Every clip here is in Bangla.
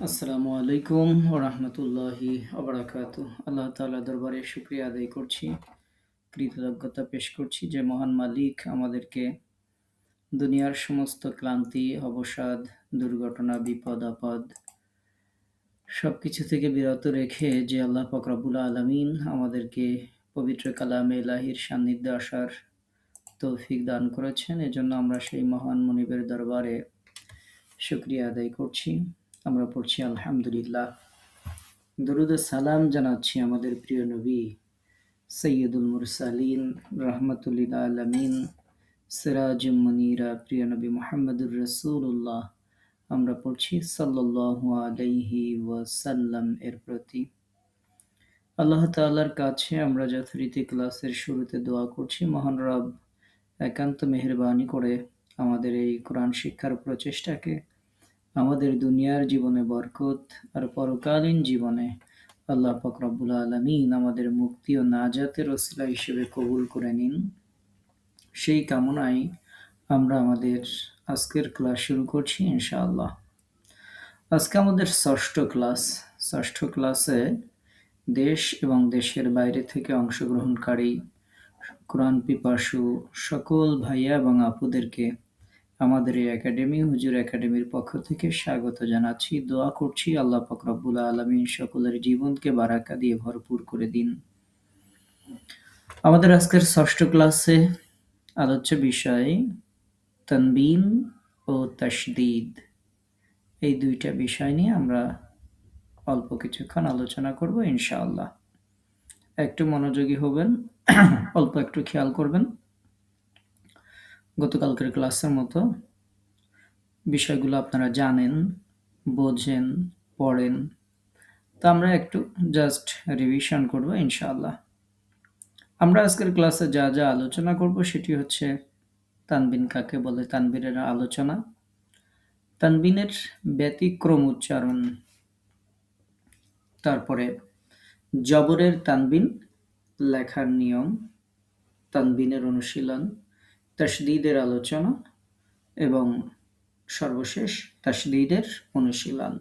আসসালামু আলাইকুম ওরহমতুল্লাহি ওবরাকাতু। আল্লাহ তাআলা দরবারে শুকরিয়া আদায় করছি, কৃতজ্ঞতা পেশ করছি যে মহান মালিক আমাদেরকে দুনিয়ার সমস্ত ক্লান্তি, অবসাদ, দুর্ঘটনা, বিপদ-আপদ সবকিছু থেকে বিরত রেখে যে আল্লাহ পাক রব্বুল আলামিন আমাদেরকে পবিত্র কালামে ইলাহির সান্নিধ্যে আসার তৌফিক দান করেছেন। এজন্য আমরা সেই মহান মুনিবের দরবারে শুকরিয়া আদায় করছি। আমরা পড়ছি আলহামদুলিল্লাহ। দরুদ ও সালাম জানাচ্ছি আমাদের প্রিয় নবী সৈয়দুল মুরসালিন রাহমাতুল লিল আলামিন সিরাজুম মুনীরা প্রিয় নবী মুহাম্মদুর রাসূলুল্লাহ। আমরা পড়ছি সাল্লাল্লাহু আলাইহি ওয়াসাল্লাম এর প্রতি। আল্লাহ তাআলার কাছে আমরা যথারীতি ক্লাসের শুরুতে দোয়া করছি, মহান রব একান্ত মেহেরবানি করে আমাদের এই কোরআন শিক্ষার প্রচেষ্টাকে আমাদের দুনিয়ার জীবনে বরকত আর পরকালীন জীবনে আল্লাহ পাক রব্বুল আলামিন আমাদের মুক্তি ও নাজাতের ওসিলা হিসেবে কবুল করে নিন। সেই কামনায় আমরা আমাদের আজকের ক্লাস শুরু করছি ইনশাআল্লাহ। আজকে আমাদের ষষ্ঠ ক্লাসে দেশ এবং দেশের বাইরে থেকে অংশগ্রহণকারী কোরআন পিপাসু সকল ভাইয়া এবং আপুদেরকে আমাদের এই একাডেমি হুজুর একাডেমির পক্ষ থেকে স্বাগত জানাচ্ছি। দোয়া করছি আল্লাহ পাক রব্বুল আলামিন সকলের জীবনকে বারাকা দিয়ে ভরপুর করে দিন। আমাদের আজকের ষষ্ঠ ক্লাসে আলোচ্য বিষয় তানবিন ও তাশদীদ। এই দুইটা বিষয় নিয়ে আমরা অল্প কিছুক্ষণ আলোচনা করব ইনশাআল্লাহ। একটু মনোযোগী হবেন, অল্প একটু খেয়াল করবেন। গতকালকের ক্লাসের মতো বিষয়গুলো আপনারা জানেন, বোঝেন, পড়েন। তো আমরা একটু জাস্ট রিভিশন করব ইনশাআল্লাহ। আমরা আজকের ক্লাসে যা যা আলোচনা করব সেটি হচ্ছে তানবিন কাকে বলে, তানবিনের আলোচনা, তানবিনের ব্যতিক্রম উচ্চারণ, তারপরে জবরের তানবিন লেখার নিয়ম, তানবিনের অনুশীলন, তাশদীদের আলোচনা এবং সর্বশেষ তাশদীদের অনুশীলন।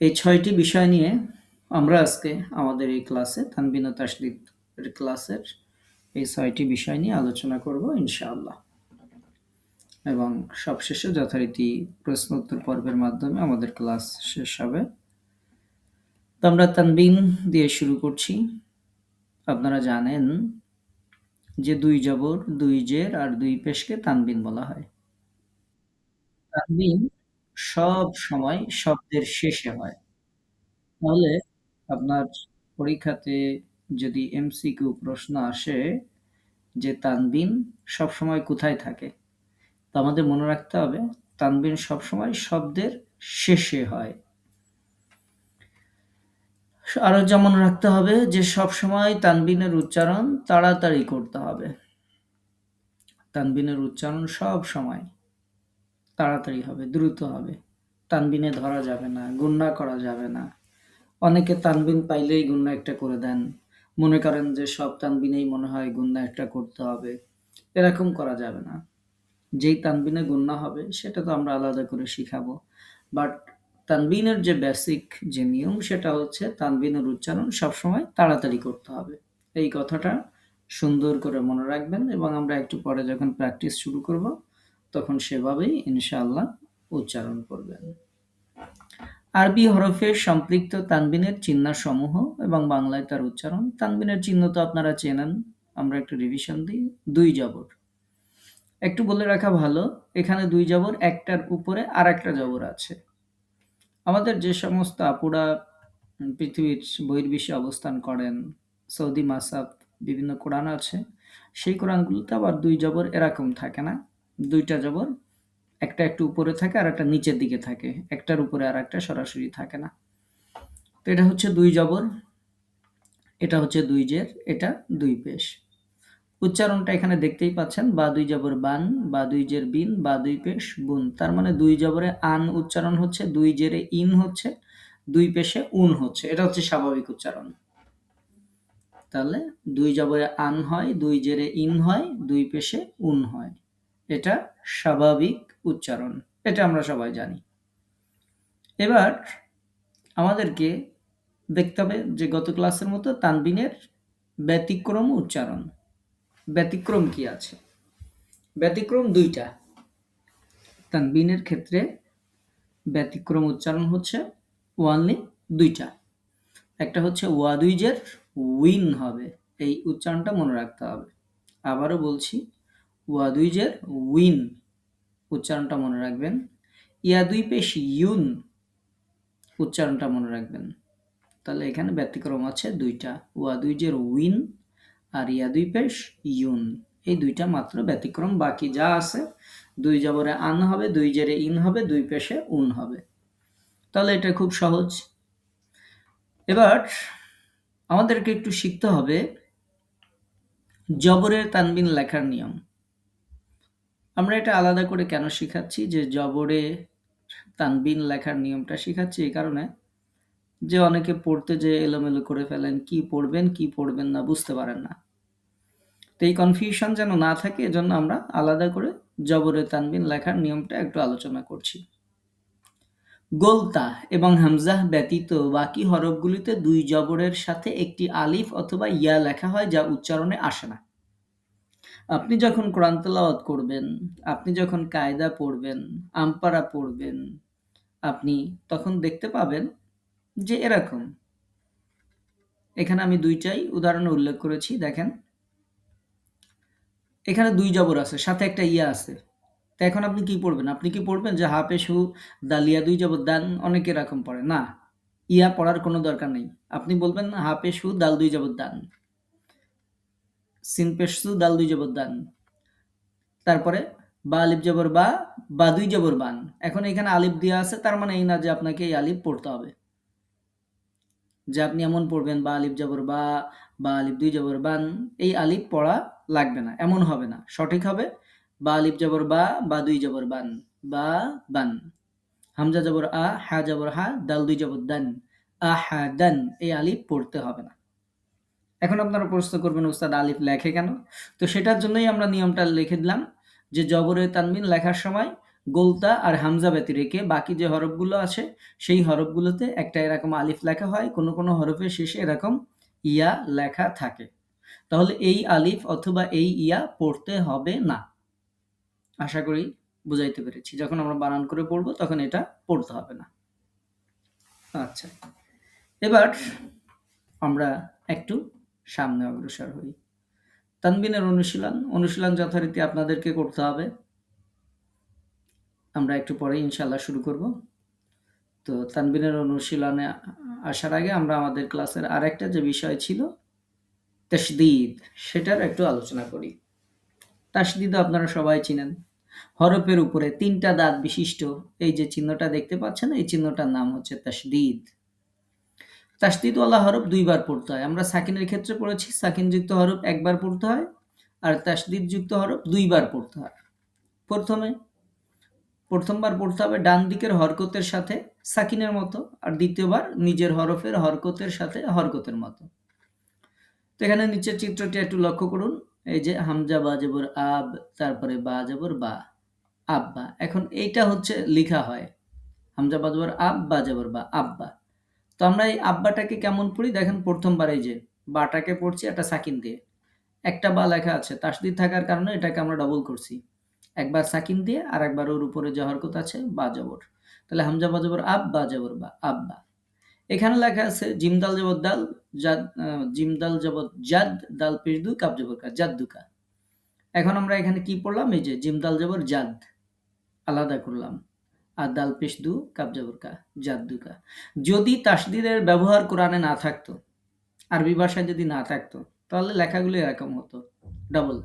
এই ৬টি বিষয় নিয়ে আমরা আজকে আমাদের এই ক্লাসে তানবিন ও তাশদীদের ক্লাসের এই ৬টি বিষয় নিয়ে আলোচনা করব ইনশাআল্লাহ। এবং সবশেষে যথারীতি প্রশ্ন উত্তর পর্বের মাধ্যমে আমাদের ক্লাস শেষ হবে। তো আমরা তানবিন দিয়ে শুরু করছি। আপনারা জানেন যে ২ জবর, ২ জের আর ২ পেশকে তানবিন বলা হয়। তানবিন সব সময় শব্দের শেষে হয়। তাহলে আপনার পরীক্ষাতে যদি এমসিকিউ প্রশ্ন আসে যে তানবিন সবসময় কোথায় থাকে? তো আমাদের মনে রাখতে হবে তানবিন সবসময় শব্দের শেষে হয়। আরো যেমন রাখতে হবে যে সবসময় তানবিনের উচ্চারণ তাড়াতাড়ি করতে হবে। তানবিনের উচ্চারণ সবসময় তাড়াতাড়ি হবে, দ্রুত হবে। তানবিনে ধরা যাবে না, গুণনা করা যাবে না। অনেকে তানবিন পাইলেই গুণনা একটা করে দেন। মনে করেন যে সব তানবিনেই মনে হয় গুণনা একটা করতে হবে। এরকম করা যাবে না। যেই তানবিনে গুণনা হবে সেটা তো আমরা আলাদা করে শিখাবো। বাট তানবিনের যে বেসিক যে নিয়ম সেটা হচ্ছে তানবিনের উচ্চারণ সবসময় তাড়াতাড়ি করতে হবে। এই কথাটা সুন্দর করে মনে রাখবেন এবং আমরা একটু পরে যখন প্র্যাকটিস শুরু করব তখন সেভাবেই ইনশাআল্লাহ উচ্চারণ করবেন। আরবি হরফে সম্পৃক্ত তানবিনের চিহ্নসমূহ এবং বাংলায় তার উচ্চারণ। তানবিনের চিহ্ন তো আপনারা চেনেন, আমরা একটু রিভিশন দিই। ২ জবর। একটু বলে রাখা ভালো, এখানে ২ জবর, একটার উপরে আরেকটা জবর আছে। আমাদের যে সমস্ত আপুরা পৃথিবীর বহির্বিশ্বে অবস্থান করেন, সৌদি মাসাব বিভিন্ন কোরআন আছে, সেই কোরআনগুলোতে আবার ২ জবর এরকম থাকে না। ২টা জবর, একটা একটু উপরে থাকে আর একটা নিচের দিকে থাকে, একটার উপরে আর একটা সরাসরি থাকে না। তো এটা হচ্ছে ২ জবর, এটা হচ্ছে ২ জের, এটা ২ পেশ। উচ্চারণটা এখানে দেখতেই পাচ্ছেন, বা ২ জবর বান, বা ২ জের বিন, বা ২ পেশ বুন। তার মানে ২ জবরে আন উচ্চারণ হচ্ছে, ২ জেরে ইন হচ্ছে, ২ পেশে উন হচ্ছে। এটা হচ্ছে স্বাভাবিক উচ্চারণ। তাহলে ২ জবরে আন হয়, ২ জেরে ইন হয়, ২ পেশে উন হয়। এটা স্বাভাবিক উচ্চারণ, এটা আমরা সবাই জানি। এবার আমাদেরকে দেখতে হবে যে গত ক্লাসের মতো তানবিনের ব্যতিক্রম উচ্চারণ। ব্যতিক্রম কি আছে? ব্যতিক্রম ২টা। তানবিনের ক্ষেত্রে ব্যতিক্রম উচ্চারণ হচ্ছে ওয়ানলি ২টা। একটা হচ্ছে ওয়াদুইজের উইন হবে, এই উচ্চারণটা মনে রাখতে হবে। আবারও বলছি, ওয়াদুইজের উইন উচ্চারণটা মনে রাখবেন। ইয়া দুই পেশ ইউন উচ্চারণটা মনে রাখবেন। তাহলে এখানে ব্যতিক্রম আছে ২টা, ওয়াদুইজের উইন আর ইয়া দুই পেশ ইউন, এই ২টা মাত্র ব্যতিক্রম। বাকি যা আছে ২ জবরে আন হবে, ২ জেরে ইন হবে, ২ পেশে উন হবে। তাহলে এটা খুব সহজ। এবার আমাদেরকে একটু শিখতে হবে জবরের তানবিন লেখার নিয়ম। আমরা এটা আলাদা করে কেন শিখাচ্ছি, যে জবরে তানবিন লেখার নিয়মটা শিখাচ্ছি এই কারণে যে অনেকে পড়তে যে এলোমেলো করে ফেলেন, কি পড়বেন কি পড়বেন না বুঝতে পারেন না। তো এই কনফিউশন যেন না থাকে, এজন্য আমরা আলাদা করে জবরে তানবিন লেখার নিয়মটা একটু আলোচনা করছি। গোলতা এবং হামজাহ ব্যতীত বাকি হরফগুলিতে ২ জবরের সাথে একটি আলিফ অথবা ইয়া লেখা হয়, যা উচ্চারণে আসে না। আপনি যখন কোরআন তেলাওয়াত করবেন, আপনি যখন কায়দা পড়বেন, আমপারা পড়বেন, আপনি তখন দেখতে পাবেন যে এরকম। এখানে আমি ২টাই উদাহরণে উল্লেখ করেছি। দেখেন, এখানে ২ জবর আছে, সাথে একটা ইয়া আছে। তো এখন আপনি কি পড়বেন? আপনি কি পড়বেন যে হা পেশ হু দালিয়া ২ জবর দান? অনেকে এরকম পড়ে। না, ইয়া পড়ার কোনো দরকার নেই। আপনি বলবেন না হা পেশ হু দাল ২ জবর দান, সিন পেশ সু দাল ২ জবর দান, তারপরে বা আলিফ জবর বা, বা ২ জবর বান। এখন এখানে আলিফ দেয়া আছে, তার মানে এই না যে আপনাকে এই আলিফ পড়তে হবে। যে আপনি এমন পড়বেন বা আলিফ জবর বা আলিফ ২ জবর বান, এই আলিফ পড়া লাগবে না, এমন হবে না। সঠিক হবে বা আলিফ জবর বা ২ জবর বান, বা বান। হামজা জবর আ, হা জবর হা, দাল ২ জবর দান, আহাদান, এই আলিফ পড়তে হবে না। এখন আপনারা প্রশ্ন করবেন, উস্তাদ আলিফ লেখে কেন? তো সেটার জন্যই আমরা নিয়মটা লিখে দিলাম যে জবরে তানবিন লেখার সময় গোলতা আর হামজা ব্যতি রেখে বাকি যে হরফগুলো আছে সেই হরফগুলোতে একটা এরকম আলিফ লেখা হয়, কোনো কোনো হরফের শেষে এরকম ইয়া লেখা থাকে। তাহলে এই আলিফ অথবা এই ইয়া পড়তে হবে না। আশা করি বুঝাইতে পেরেছি। যখন আমরা বানান করে পড়বো তখন এটা পড়তে হবে না। আচ্ছা, এবার আমরা একটু সামনে অগ্রসর হই। তানবিনের অনুশীলন যথারীতি আপনাদেরকে করতে হবে। আমরা একটু পরে ইনশাআল্লাহ শুরু করব। তো তানবিনের অনুশীলনে আসার আগে আমরা আমাদের ক্লাসের আরেকটা যে বিষয় ছিল তাসদীদ, সেটার একটু আলোচনা করি। তাসদীদ আপনারা সবাই চিনেন। হরফের উপরে ৩টা দাঁত বিশিষ্ট এই যে চিহ্নটা দেখতে পাচ্ছেন, এই চিহ্নটার নাম হচ্ছে তাসদীদ। তাসদীদওয়ালা হরফ ২ বার পড়তে হয়। আমরা সাকিনের ক্ষেত্রে পড়েছি সাকিনযুক্ত হরফ ১ বার পড়তে হয়, আর তাসদীদযুক্ত হরফ ২ বার পড়তে হয়। প্রথমবার পড়তে হবে ডান দিকের হরকতের সাথে সাকিনের মতো, আর দ্বিতীয়বার নিজের হরফের হরকতের সাথে হরকতের মতো। তো এখানে নিচের চিত্রটি একটু লক্ষ্য করুন। এই যে হামজা বা জবর আব, তারপরে বা জবর বা, আব্বা। এখন এইটা হচ্ছে লেখা হয় হামজা বা জবর আব, বা জবর বা, আব্বা। তো আমরা এই আব্বাটাকে কেমন পড়ি দেখেন, প্রথমবার এই যে বাটাকে পড়ছি একটা সাকিন দিয়ে, একটা বা লেখা আছে, তাসদীদ থাকার কারণে এটাকে আমরা ডবল করছি, একবার সাকিন দিয়ে আর একবার ওর উপরে যে হরকত আছে বা জবর। তাহলে হামজা বা জবর আব, বা জবর বা, আব্বা। এখানে লেখা আছে জিম দাল জবর দাল, জাদ, জিম দাল জবর জাদ, দাল পেশ দু, কাব জবর কা, জাদ্দুকা। এখন আমরা এখানে কি পড়লাম, এই যে জিম দাল জবর জাদ আলাদা করলাম, আর দাল পেশ দু, কাব জবর কা, জাদ্দুকা। যদি তাসদীদের ব্যবহার কোরআনে না থাকতো, আরবি ভাষায় যদি না থাকতো, তাহলে লেখাগুলো এরকম হতো, ডাবল,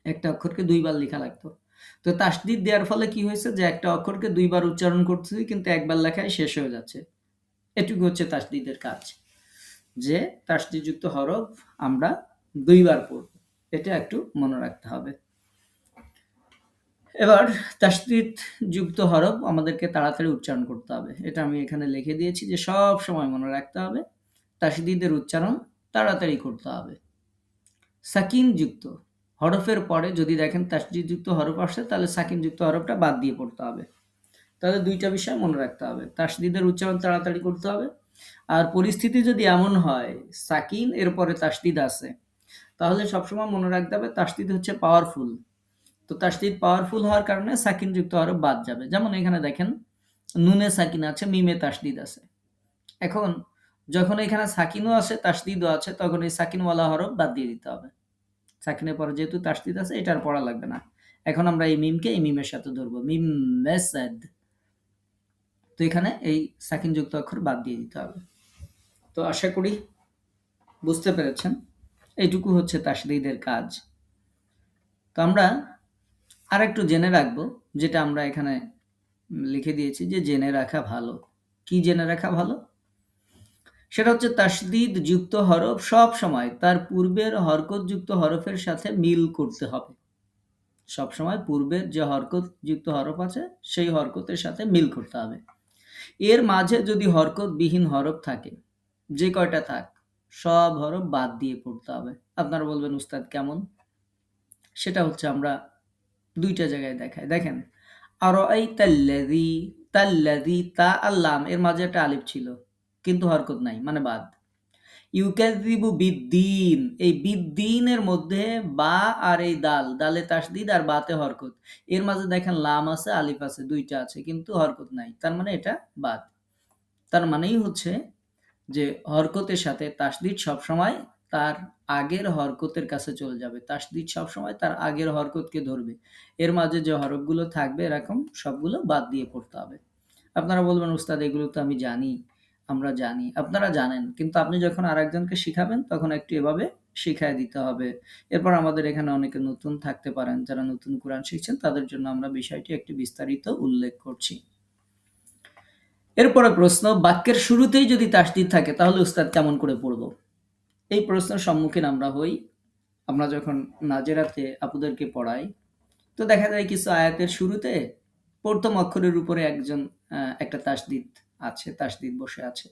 একটা অক্ষরকে ২ বার লেখা লাগতো। তো তাসদীদ দেওয়ার ফলে কি হয়েছে, যে একটা অক্ষরকে ২ বার উচ্চারণ করতেছি কিন্তু একবার লেখায় শেষ হয়ে যাচ্ছে। এটুকু হচ্ছে তাসদীদের কাজ, যে তাসদীদযুক্ত হরফ আমরা ২ বার পড়ব। এটা একটু মনে রাখতে হবে। এবার তাসদীদ যুক্ত হরফ আমাদেরকে তাড়াতাড়ি উচ্চারণ করতে হবে। এটা আমি এখানে লিখে দিয়েছি যে সব সময় মনে রাখতে হবে তাসদীদের উচ্চারণ তাড়াতাড়ি করতে হবে। সাকিন যুক্ত হরফের পরে যদি দেখেন তাসদীদ যুক্ত হরফ আসছে, তাহলে সাকিন যুক্ত হরফটা বাদ দিয়ে পড়তে হবে। তাহলে ২ টা বিষয় মনে রাখতে হবে। তাসদিদের উচ্চারণ তাড়াতাড়ি করতে হবে। আর পরিস্থিতি যদি এমন হয় সাকিন এরপরে তাসদিদ আছে, তাহলে সবসময় মনে রাখতে হবে তাসদিদ হচ্ছে পাওয়ারফুল। তো তাসদিদ পাওয়ারফুল হওয়ার কারণে সাকিনযুক্ত হরফ বাদ যাবে। যেমন এখানে দেখেন নুনে সাকিন আছে, মিমে তাসদিদ আছে। এখন যখন এখানে সাকিনও আছে, তাসদিদও আছে, তখন এই সাকিনওয়ালা হরফ বাদ দিয়ে দিতে হবে। সাকিনের পরে যেহেতু তাসদিদ আছে, এটা আর পড়া লাগবে না। এখন আমরা এই মিমকে এই মিমের সাথে ধরবো। মিম মেসাদ। তো এখানে এই সাকিনযুক্ত অক্ষর বাদ দিয়ে দিতে হবে। তো আশা করি বুঝতে পেরেছেন। এইটুকু হচ্ছে তাসদিদের কাজ। তো আমরা আরেকটু জেনে রাখবো, যেটা আমরা এখানে লিখে দিয়েছি যে জেনে রাখা ভালো। কি জেনে রাখা ভালো? সেটা হচ্ছে তাসদিদ যুক্ত হরফ সব সময় তার পূর্বের হরকত যুক্ত হরফের সাথে মিল করতে হবে। সব সময় পূর্বের যে হরকত যুক্ত হরফ আছে সেই হরকতের সাথে মিল করতে হবে। এর মাঝে যদি হরকত বিহীন হরফ থাকে, যে কয়টা থাক, সব হরফ বাদ দিয়ে পড়তে হবে। আপনারা বলবেন উস্তাদ কেমন? সেটা হচ্ছে আমরা ২ টা জায়গায় দেখাই। দেখেন, আরাআইতাল্লাযী, তাল্লাযী, তা আর লাম এর মাঝে একটা আলিফ ছিল, কিন্তু হরকত নাই, মানে বাদ। ইউকাযযিবু বিদ্দীন, এই বিদ্দীনের মধ্যে বা আর এই দাল, দালে তাসদিদ আর বাতে হরকত। এর মাঝে দেখেন লাম আছে, আলিফ আছে, ২ টা আছে, কিন্তু হরকত নাই। তার মানে এটা বাদ। তার মানেই হচ্ছে যে হরকতের সাথে তাসদিদ সবসময় তার আগের হরকতের কাছে চলে যাবে। তাসদিদ সবসময় তার আগের হরকতকে ধরবে। এর মাঝে যে হরফগুলো থাকবে এরকম সবগুলো বাদ দিয়ে পড়তে হবে। আপনারা বলবেন উস্তাদ এগুলো তো আমি জানি। আমরা জানি, আপনারা জানেন, কিন্তু আপনি যখন আরেকজনকে শিখাবেন তখন একটু এভাবে শিখায় দিতে হবে। এরপর আমাদের এখানে অনেকে নতুন থাকতে পারেন, যারা নতুন কোরআন শিখছেন তাদের জন্য আমরা বিষয়টি একটু বিস্তারিত উল্লেখ করছি। এরপরে প্রশ্ন, বাক্যের শুরুতেই যদি তাসদিদ থাকে তাহলে উস্তাদ কেমন করে পড়ব? এই প্রশ্নের সম্মুখীন আমরা হই। আমরা যখন নাজেরাতে আপুদেরকে পড়াই, তো দেখা যায় কিছু আয়াতের শুরুতে প্রথম অক্ষরের উপরে একটা তাসদিদ আছে, তাসদিদ বসে আছে।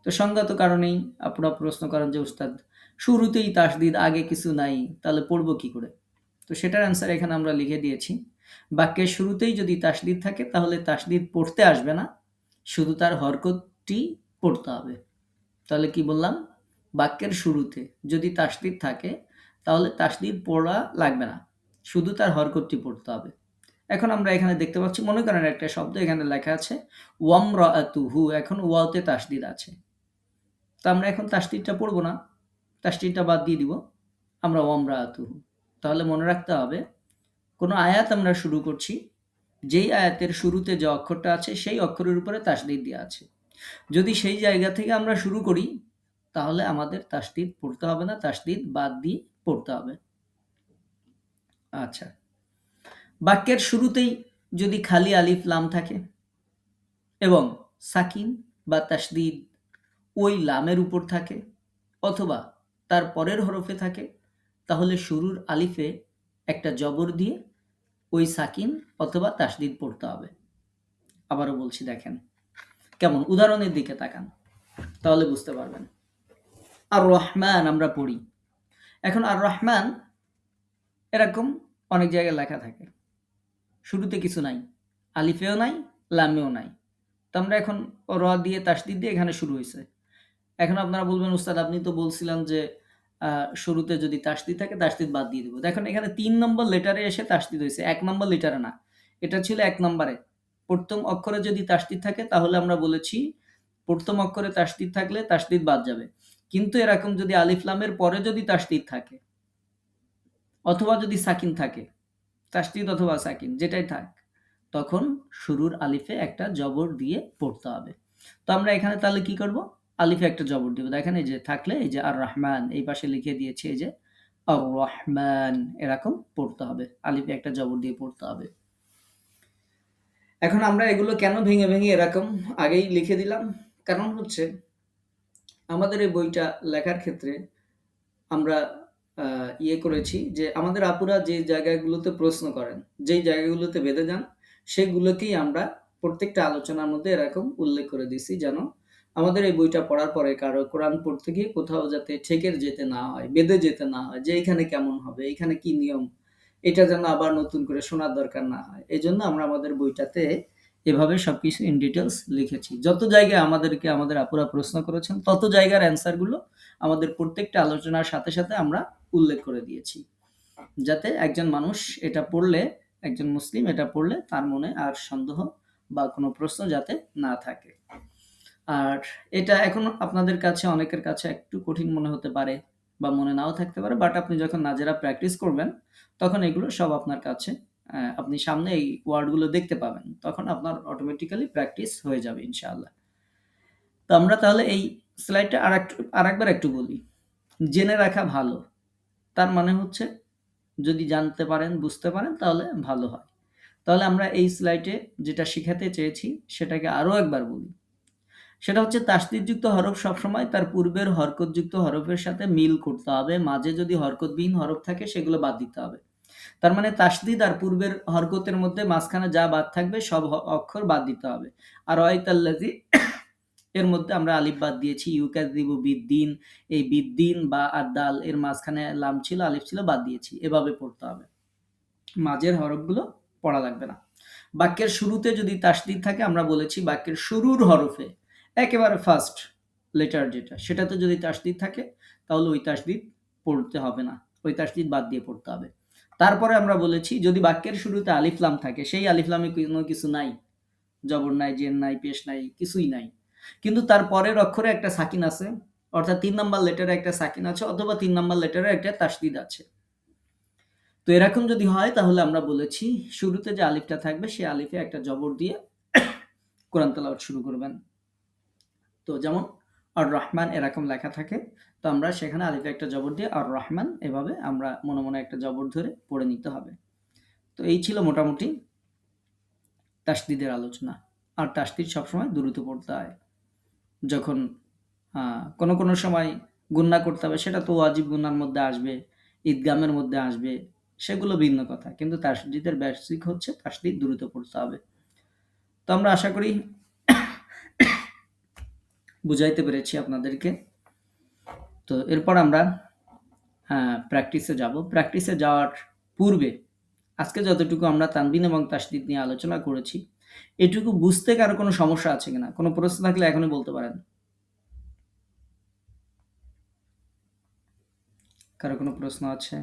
তো সঙ্গত কারণেই আপুরা প্রশ্ন করেন যে উস্তাদ শুরুতেই তাসদিদ, আগে কিছু নাই, তাহলে পড়বো কি করে? তো সেটার অ্যান্সার এখানে আমরা লিখে দিয়েছি। বাক্যের শুরুতেই যদি তাসদিদ থাকে তাহলে তাসদিদ পড়তে আসবে না, শুধু তার হরকতটি পড়তে হবে। তাহলে কি বললাম? বাক্যের শুরুতে যদি তাসদিদ থাকে তাহলে তাসদিদ পড়া লাগবে না, শুধু তার হরকতটি পড়তে হবে। এখন আমরা এখানে দেখতে পাচ্ছি, মনে করেন একটা শব্দ এখানে লেখা আছে ওয়ামরাআতুহু, এখন ওয়াওতে তাসদিদ আছে। তো আমরা এখন তাসদিদটা পড়ব না, তাসদিদটা বাদ দিয়ে দিব, আমরা ওয়ামরাআতুহু। তাহলে মনে রাখতে হবে, কোনো আয়াত আমরা শুরু করছি, যেই আয়াতের শুরুতে যে অক্ষরটা আছে সেই অক্ষরের উপরে তাসদিদ দেওয়া আছে। যদি সেই জায়গা থেকে আমরা শুরু করি তাহলে আমাদের তাসদিদ পড়তে হবে না, তাসদিদ বাদ দিয়ে পড়তে হবে। আচ্ছা, বাক্যের শুরুতেই যদি খালি আলিফ লাম থাকে এবং সাকিন বা তাসদিদ ওই লামের উপর থাকে অথবা তার পরের হরফে থাকে, তাহলে শুরুর আলিফে একটা জবর দিয়ে ওই সাকিন অথবা তাসদিদ পড়তে হবে। আবারও বলছি, দেখেন কেমন, উদাহরণের দিকে তাকান, তাহলে বুঝতে পারবেন। আর রহমান আমরা পড়ি। এখন আর রহমান এরকম অনেক জায়গায় লেখা থাকে, শুরুতে কিছু নাই, আলিফেও নাই, লামেও নাই। তো আমরা এখন র দিয়ে তাসদিদ দিয়ে এখানে শুরু হয়েছে। এখন আপনারা বলবেন উস্তাদ আপনি তো বলছিলাম যে শুরুতে যদি তাসদিদ থাকে তাসদিদ বাদ দিয়ে দেবো। দেখুন এখানে ৩ নম্বর লেটারে এসে তাসদিদ হয়েছে, ১ নম্বর লেটারে না। এটা ছিল ১ নম্বরে। প্রথম অক্ষরে যদি তাসদিদ থাকে তাহলে আমরা বলেছি প্রথম অক্ষরে তাসদিদ থাকলে তাসদিদ বাদ যাবে। কিন্তু এরকম যদি আলিফ লামের পরে যদি তাসদিদ থাকে অথবা যদি সাকিন থাকে, তাসদিদ অথবা সাকিন যেটাই থাক, তখন শুরুর আলিফে একটা জবর দিয়ে পড়তে হবে। তো আমরা এখানে তাহলে কি করব? আলিফে একটা জবর দিব। দেখেন এই যে থাকলে এই যে আর রহমান এই পাশে লিখে দিয়েছি, এই যে আর রহমান, এরকম পড়তে হবে, আলিফে একটা জবর দিয়ে পড়তে হবে। এখন আমরা এগুলো কেন ভেঙে ভেঙে এরকম আগেই লিখে দিলাম? কারণ হচ্ছে আমাদের এই বইটা লেখার ক্ষেত্রে আমরা করেছি যে আমাদের আপুরা যে জায়গাগুলোতে প্রশ্ন করেন, যেই জায়গাগুলোতে বেঁধে যান, সেগুলোকেই আমরা প্রত্যেকটা আলোচনার মধ্যে এরকম উল্লেখ করে দিছি, যেন আমাদের এই বইটা পড়ার পরে কারো কোরআন পড়তে গিয়ে কোথাও যাতে ঠেকের যেতে না হয়, বেঁধে যেতে না হয়, যে এইখানে কেমন হবে, এইখানে কি নিয়ম, এটা যেন আবার নতুন করে শোনার দরকার না হয়। এজন্য আমরা আমাদের বইটাতে এভাবে সবকিছু ইন ডিটেইলস লিখেছি। যত জায়গায় আমাদেরকে আমাদের আপুরা প্রশ্ন করেছেন, তত জায়গার অ্যান্সার গুলো আমাদের প্রত্যেকটা আলোচনার সাথে, সাথে আমরা উল্লেখ করে দিয়েছি। যাতে একজন মানুষ এটা পড়লে, একজন মুসলিম এটা পড়লে তার মনে আর সন্দেহ বা কোনো প্রশ্ন যাতে না থাকে। আর এটা এখন আপনাদের কাছে, অনেকের কাছে একটু কঠিন মনে হতে পারে বা মনে নাও থাকতে পারে। বাট আপনি যখন নাজেরা প্র্যাকটিস করবেন, তখন এগুলো সব আপনার কাছে আপনি সামনে এই ওয়ার্ডগুলো দেখতে পাবেন। তখন আপনার অটোমেটিক্যালি প্র্যাকটিস হয়ে যাবে ইনশাআল্লাহ। তো আমরা তাহলে এই স্লাইডটা আরেকবার একটু বলি। জেনে রাখা ভালো। তার মানে হচ্ছে যদি জানতে পারেন, বুঝতে পারেন তাহলে ভালো হয়। তাহলে আমরা এই স্লাইডে যেটা শিখাতে চেয়েছি সেটাকে আরো একবার বলি। সেটা হচ্ছে তাসদিদযুক্ত হরফ সবসময় তার পূর্বের হরকতযুক্ত হরফের সাথে মিল করতে হবে। মাঝে যদি হরকতবিহীন হরফ থাকে সেগুলো বাদ দিতে হবে। তার মানে তাসদিদ আর পূর্বের হরকতের মধ্যে মাঝখানে যা বাদ থাকবে সব অক্ষর বাদ দিতে হবে। আর অয়তাল্লাজি এর মধ্যে আমরা আলিফ বাদ দিয়েছি। ইউকাযযিবু বিদ্দিন, এই বিদ্দিন বা আদ-দাল এর মাঝখানে লাম ছিল, আলিফ ছিল, বাদ দিয়েছি। এভাবে পড়তে হবে। মাঝের হরফগুলো পড়া লাগবে না। বাক্যের শুরুতে যদি তাসদিদ থাকে, আমরা বলেছি বাক্যের শুরুর হরফে একেবারে ফার্স্ট লেটার যেটা, সেটাতে যদি তাসদিদ থাকে তাহলে ওই তাসদিদ পড়তে হবে না। ওই তাসদিদ বাদ দিয়ে পড়তে হবে। তারপরে আমরা বলেছি যদি বাক্যের শুরুতে আলিফ লাম থাকে, সেই আলিফ লামে কোনো কিছু নাই, জবর নাই, জের নাই, পেশ নাই, কিছুই নাই। কিন্তু তার পরের অক্ষরে একটা সাকিন আছে, অর্থাৎ ৩ নাম্বার লেটারে একটা সাকিন আছে, অথবা ৩ নাম্বার লেটারে একটা তাসদিদ আছে। তো এরকম যদি হয় তাহলে আমরা বলেছি শুরুতে যে আলিফটা থাকবে সেই আলিফে একটা জবর দিয়ে কোরআন তেলাওয়াত শুরু করবেন। তো যেমন আর রহমান এরকম লেখা থাকে, তো আমরা সেখানে আলিফে একটা জবর দিয়ে আর রহমান এভাবে আমরা মনে মনে একটা জবর ধরে পড়ে নিতে হবে। তো এই ছিল মোটামুটি তাসদিদের আলোচনা। আর তাসদিদ সবসময় দ্রুত পড়তে হয়। যখন কোনো সময় গুণনা করতে হবে, সেটা তো ওয়াজিব গুণার মধ্যে আসবে, ঈদগামের মধ্যে আসবে, সেগুলো ভিন্ন কথা। কিন্তু তাসদিদের বেসিক হচ্ছে তাসদিদ দ্রুত পড়তে হবে। তো আমরা আশা করি বুঝাইতে পেরেছি আপনাদেরকে। তো এরপর আমরা প্র্যাকটিসে যাব। প্র্যাকটিসে যাওয়ার পূর্বে আজকে যতটুকু আমরা তানবিন এবং তাসদিদ নিয়ে আলোচনা করেছি, এটুকু বুঝতে কারো কোনো সমস্যা আছে কিনা? কোনো প্রশ্ন থাকলে এখনই বলতে পারেন। কারো কোনো প্রশ্ন আছে?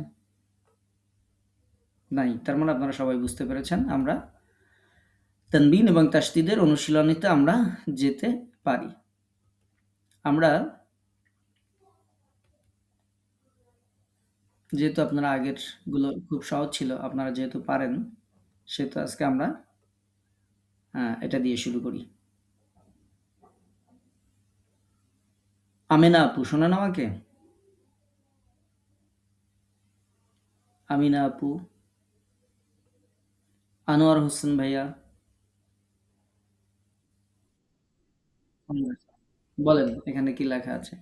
নাই। তার মানে আপনারা সবাই বুঝতে পেরেছেন। আমরা তানবিন এবং তাসদিদের অনুশীলনীতে আমরা যেতে পারি। আমরা যেহেতু আপনারা আগের গুলো খুব সহজ ছিল, আপনারা যেহেতু পারেন, সেহেতু আজকে আমরা এটা দিয়ে শুরু করি। আমেনা আপু, শোনেন আমাকে? আমিনা আপু, আনোয়ার হোসেন ভাইয়া, বলেন এখানে কি লেখা আছে?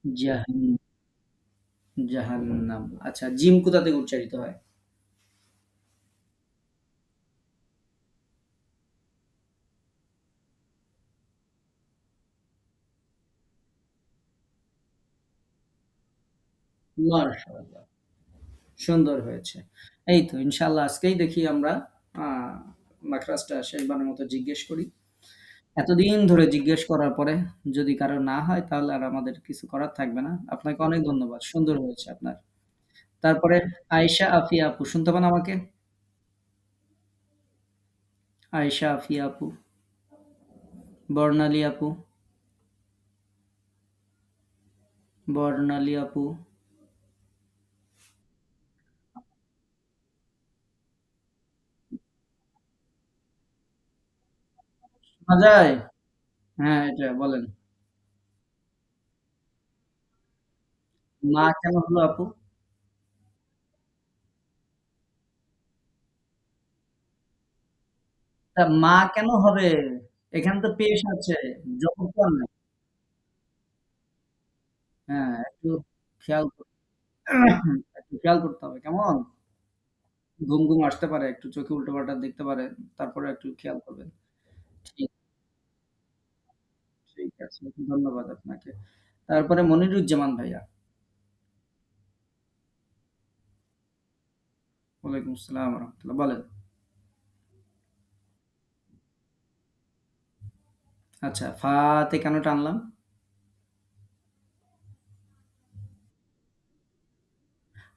জাহান জাহান্নাম। আচ্ছা, জিম কোথা থেকে উচ্চারিত হয়? মাশাআল্লাহ। সুন্দর হয়েছে। এই তো ইনশাআল্লাহ আজকেই দেখি আমরা আ মাখরাজটা শেষবারের মতো জিজ্ঞেস করি। এতদিন ধরে জিজ্ঞেস করার পরে যদি কারো না হয় তাহলে আর আমাদের কিছু করার থাকবে না। আপনাকে অনেক ধন্যবাদ। সুন্দর হয়েছে আপনার। তারপরে আয়েশা আফিয়া আপু, শুনতে পান আমাকে? আয়েশা আফিয়া আপু, বর্ণালী আপু, বর্ণালী আপু, শোনা যায়? হ্যাঁ, এটা বলেন। মা কেন হলো আপু? তা মা কেন হবে? এখানে তো পেশ আছে। জবর তো আর নাই। হ্যাঁ, খেয়াল কর একটু খেয়াল করতে হবে। কেমন? ঘুম আসতে পারে, একটু চোখে উল্টোপাল্টা দেখতে পারে। তারপরে একটু খেয়াল করবেন। ঠিক, ঠিক আছে। ধন্যবাদ আপনাকে। তারপরে মনিরুজ্জামান ভাইয়া। ওয়ালাইকুম আসসালাম ওয়া রাহমাতুল্লাহ। বলেন। আচ্ছা, ফাতে কেন টানলাম?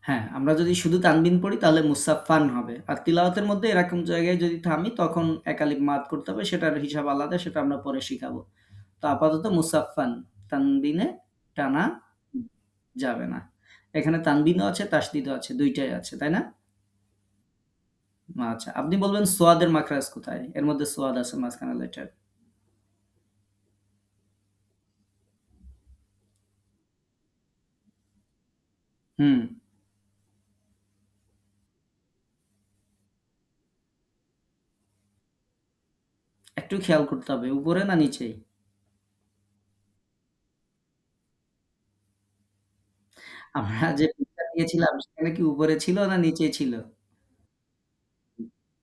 হ্যাঁ, আমরা যদি শুধু তানবিন পড়ি তাহলে মুসাফফান হবে। আর তিলাওয়াতের মধ্যে এরকম জায়গায় যদি থামি তখন এক আলিফ মাদ করতে হবে। সেটার হিসাব আলাদা, সেটা আমরা পরে শিখাবো। তো আপাতত মুসাফফান, তানবিনে টানা যাবে না। এখানে তানবিনও আছে, তাসদিদও আছে, ২ টাই আছে, তাই না? আচ্ছা, আপনি বলবেন সোয়াদের মাখরাজ কোথায়? এর মধ্যে সোয়াদ আছে মাঝখানে লেটার। হুম, একটু খেয়াল করতে হবে। উপরে না নিচেই? আমরা যে পিকটা দিয়েছিলাম সেখানে কি উপরে ছিল না নিচে ছিল?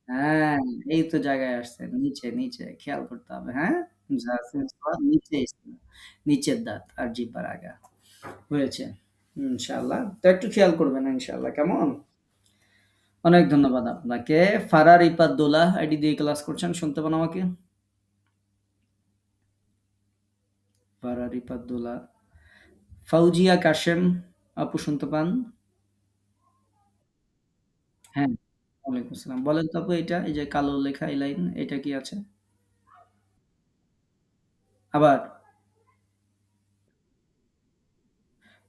হ্যাঁ, এই তো জায়গায় আসছেন। নিচে, নিচে খেয়াল করতে হবে, হ্যাঁ? জাসিম সোয়াদ নিচেই ছিল। নিচের দাঁত আর জিহ্বার আগা। হয়েছে। ইনশাআল্লাহ। তো একটু খেয়াল করবেন ইনশাআল্লাহ, কেমন? অনেক ধন্যবাদ আপনাকে। ফারার ইপাত-দৌলা আইডি দিয়ে ক্লাস করছেন, শুনতে পান আমাকে? ফারার ইপাত-দৌলা। ফাউজিয়া কাশেম আপু শুনতে পান? হ্যাঁ। ওয়ালাইকুম আসসালাম। বলেন তো আপু এটা, এই যে কালো লেখা এই লাইন, এটা কি আছে? আবার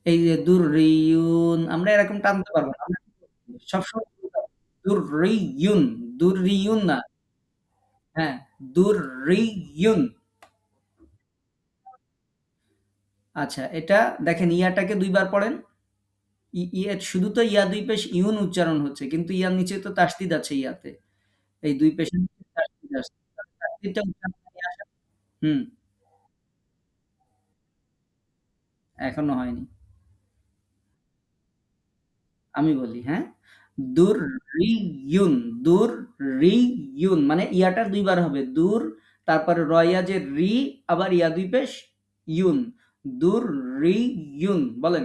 এই যে দুররিয়ুন আমরা এরকম টানতে পারব না। আমরা সবসময় দুররিয়ুন, দুররিয়ুন না। হ্যাঁ, দুররিয়ুন। আচ্ছা, এটা দেখেন ইয়াটাকে ২ বার পড়েন। ইয়া শুধু তো ইয়া ২ পেশ ইউন উচ্চারণ হচ্ছে। কিন্তু ইয়ার নিচে তো তাসদিদ আছে ইয়াতে। এই ২ পেশের নিচে তাসদিদ আছে। তাসদিদটা উচ্চারণ নিয়ে আসেন। হুম, এখনো হয়নি। আমি বলি, হ্যাঁ? দুররিয়ুন, দুররিয়ুন মানে ইয়াটা ২ বার হবে। তারপরে ইয়া যে রি, আবার ইয়া ২ পেশ ইউন। দুররিয়ুন বলেন।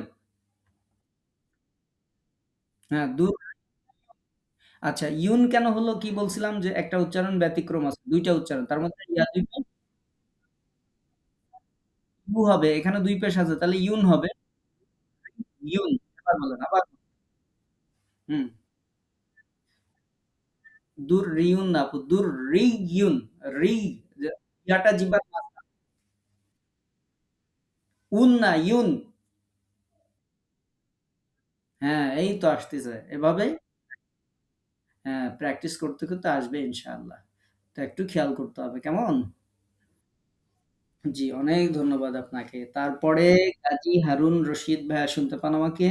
হ্যাঁ, আচ্ছা, ইউন কেন হলো কি বলছিলাম যে একটা উচ্চারণ ব্যতিক্রম আছে। ২ টা উচ্চারণ। তার মধ্যে ইয়া ২ পেশ ইউ হবে। এখানে ২ পেশ আছে। তাহলে ইউন হবে। ইউন। আবার বলেন, আবার। হুম। দুররিয়ুন না আপু, দুররিয়ুন। রি যে ইয়াটা জিহ্বার মাঝখানে। না, ইউন। হ্যাঁ, এই তো আসতেছে। এভাবেই হ্যাঁ, প্র্যাকটিস করতে, করতে আসবে ইনশাআল্লাহ। তো একটু খেয়াল করতে হবে, কেমন? জি, অনেক ধন্যবাদ আপনাকে। তারপরে কাজী হারুন রশিদ ভাইয়া শুনতে পান আমাকে?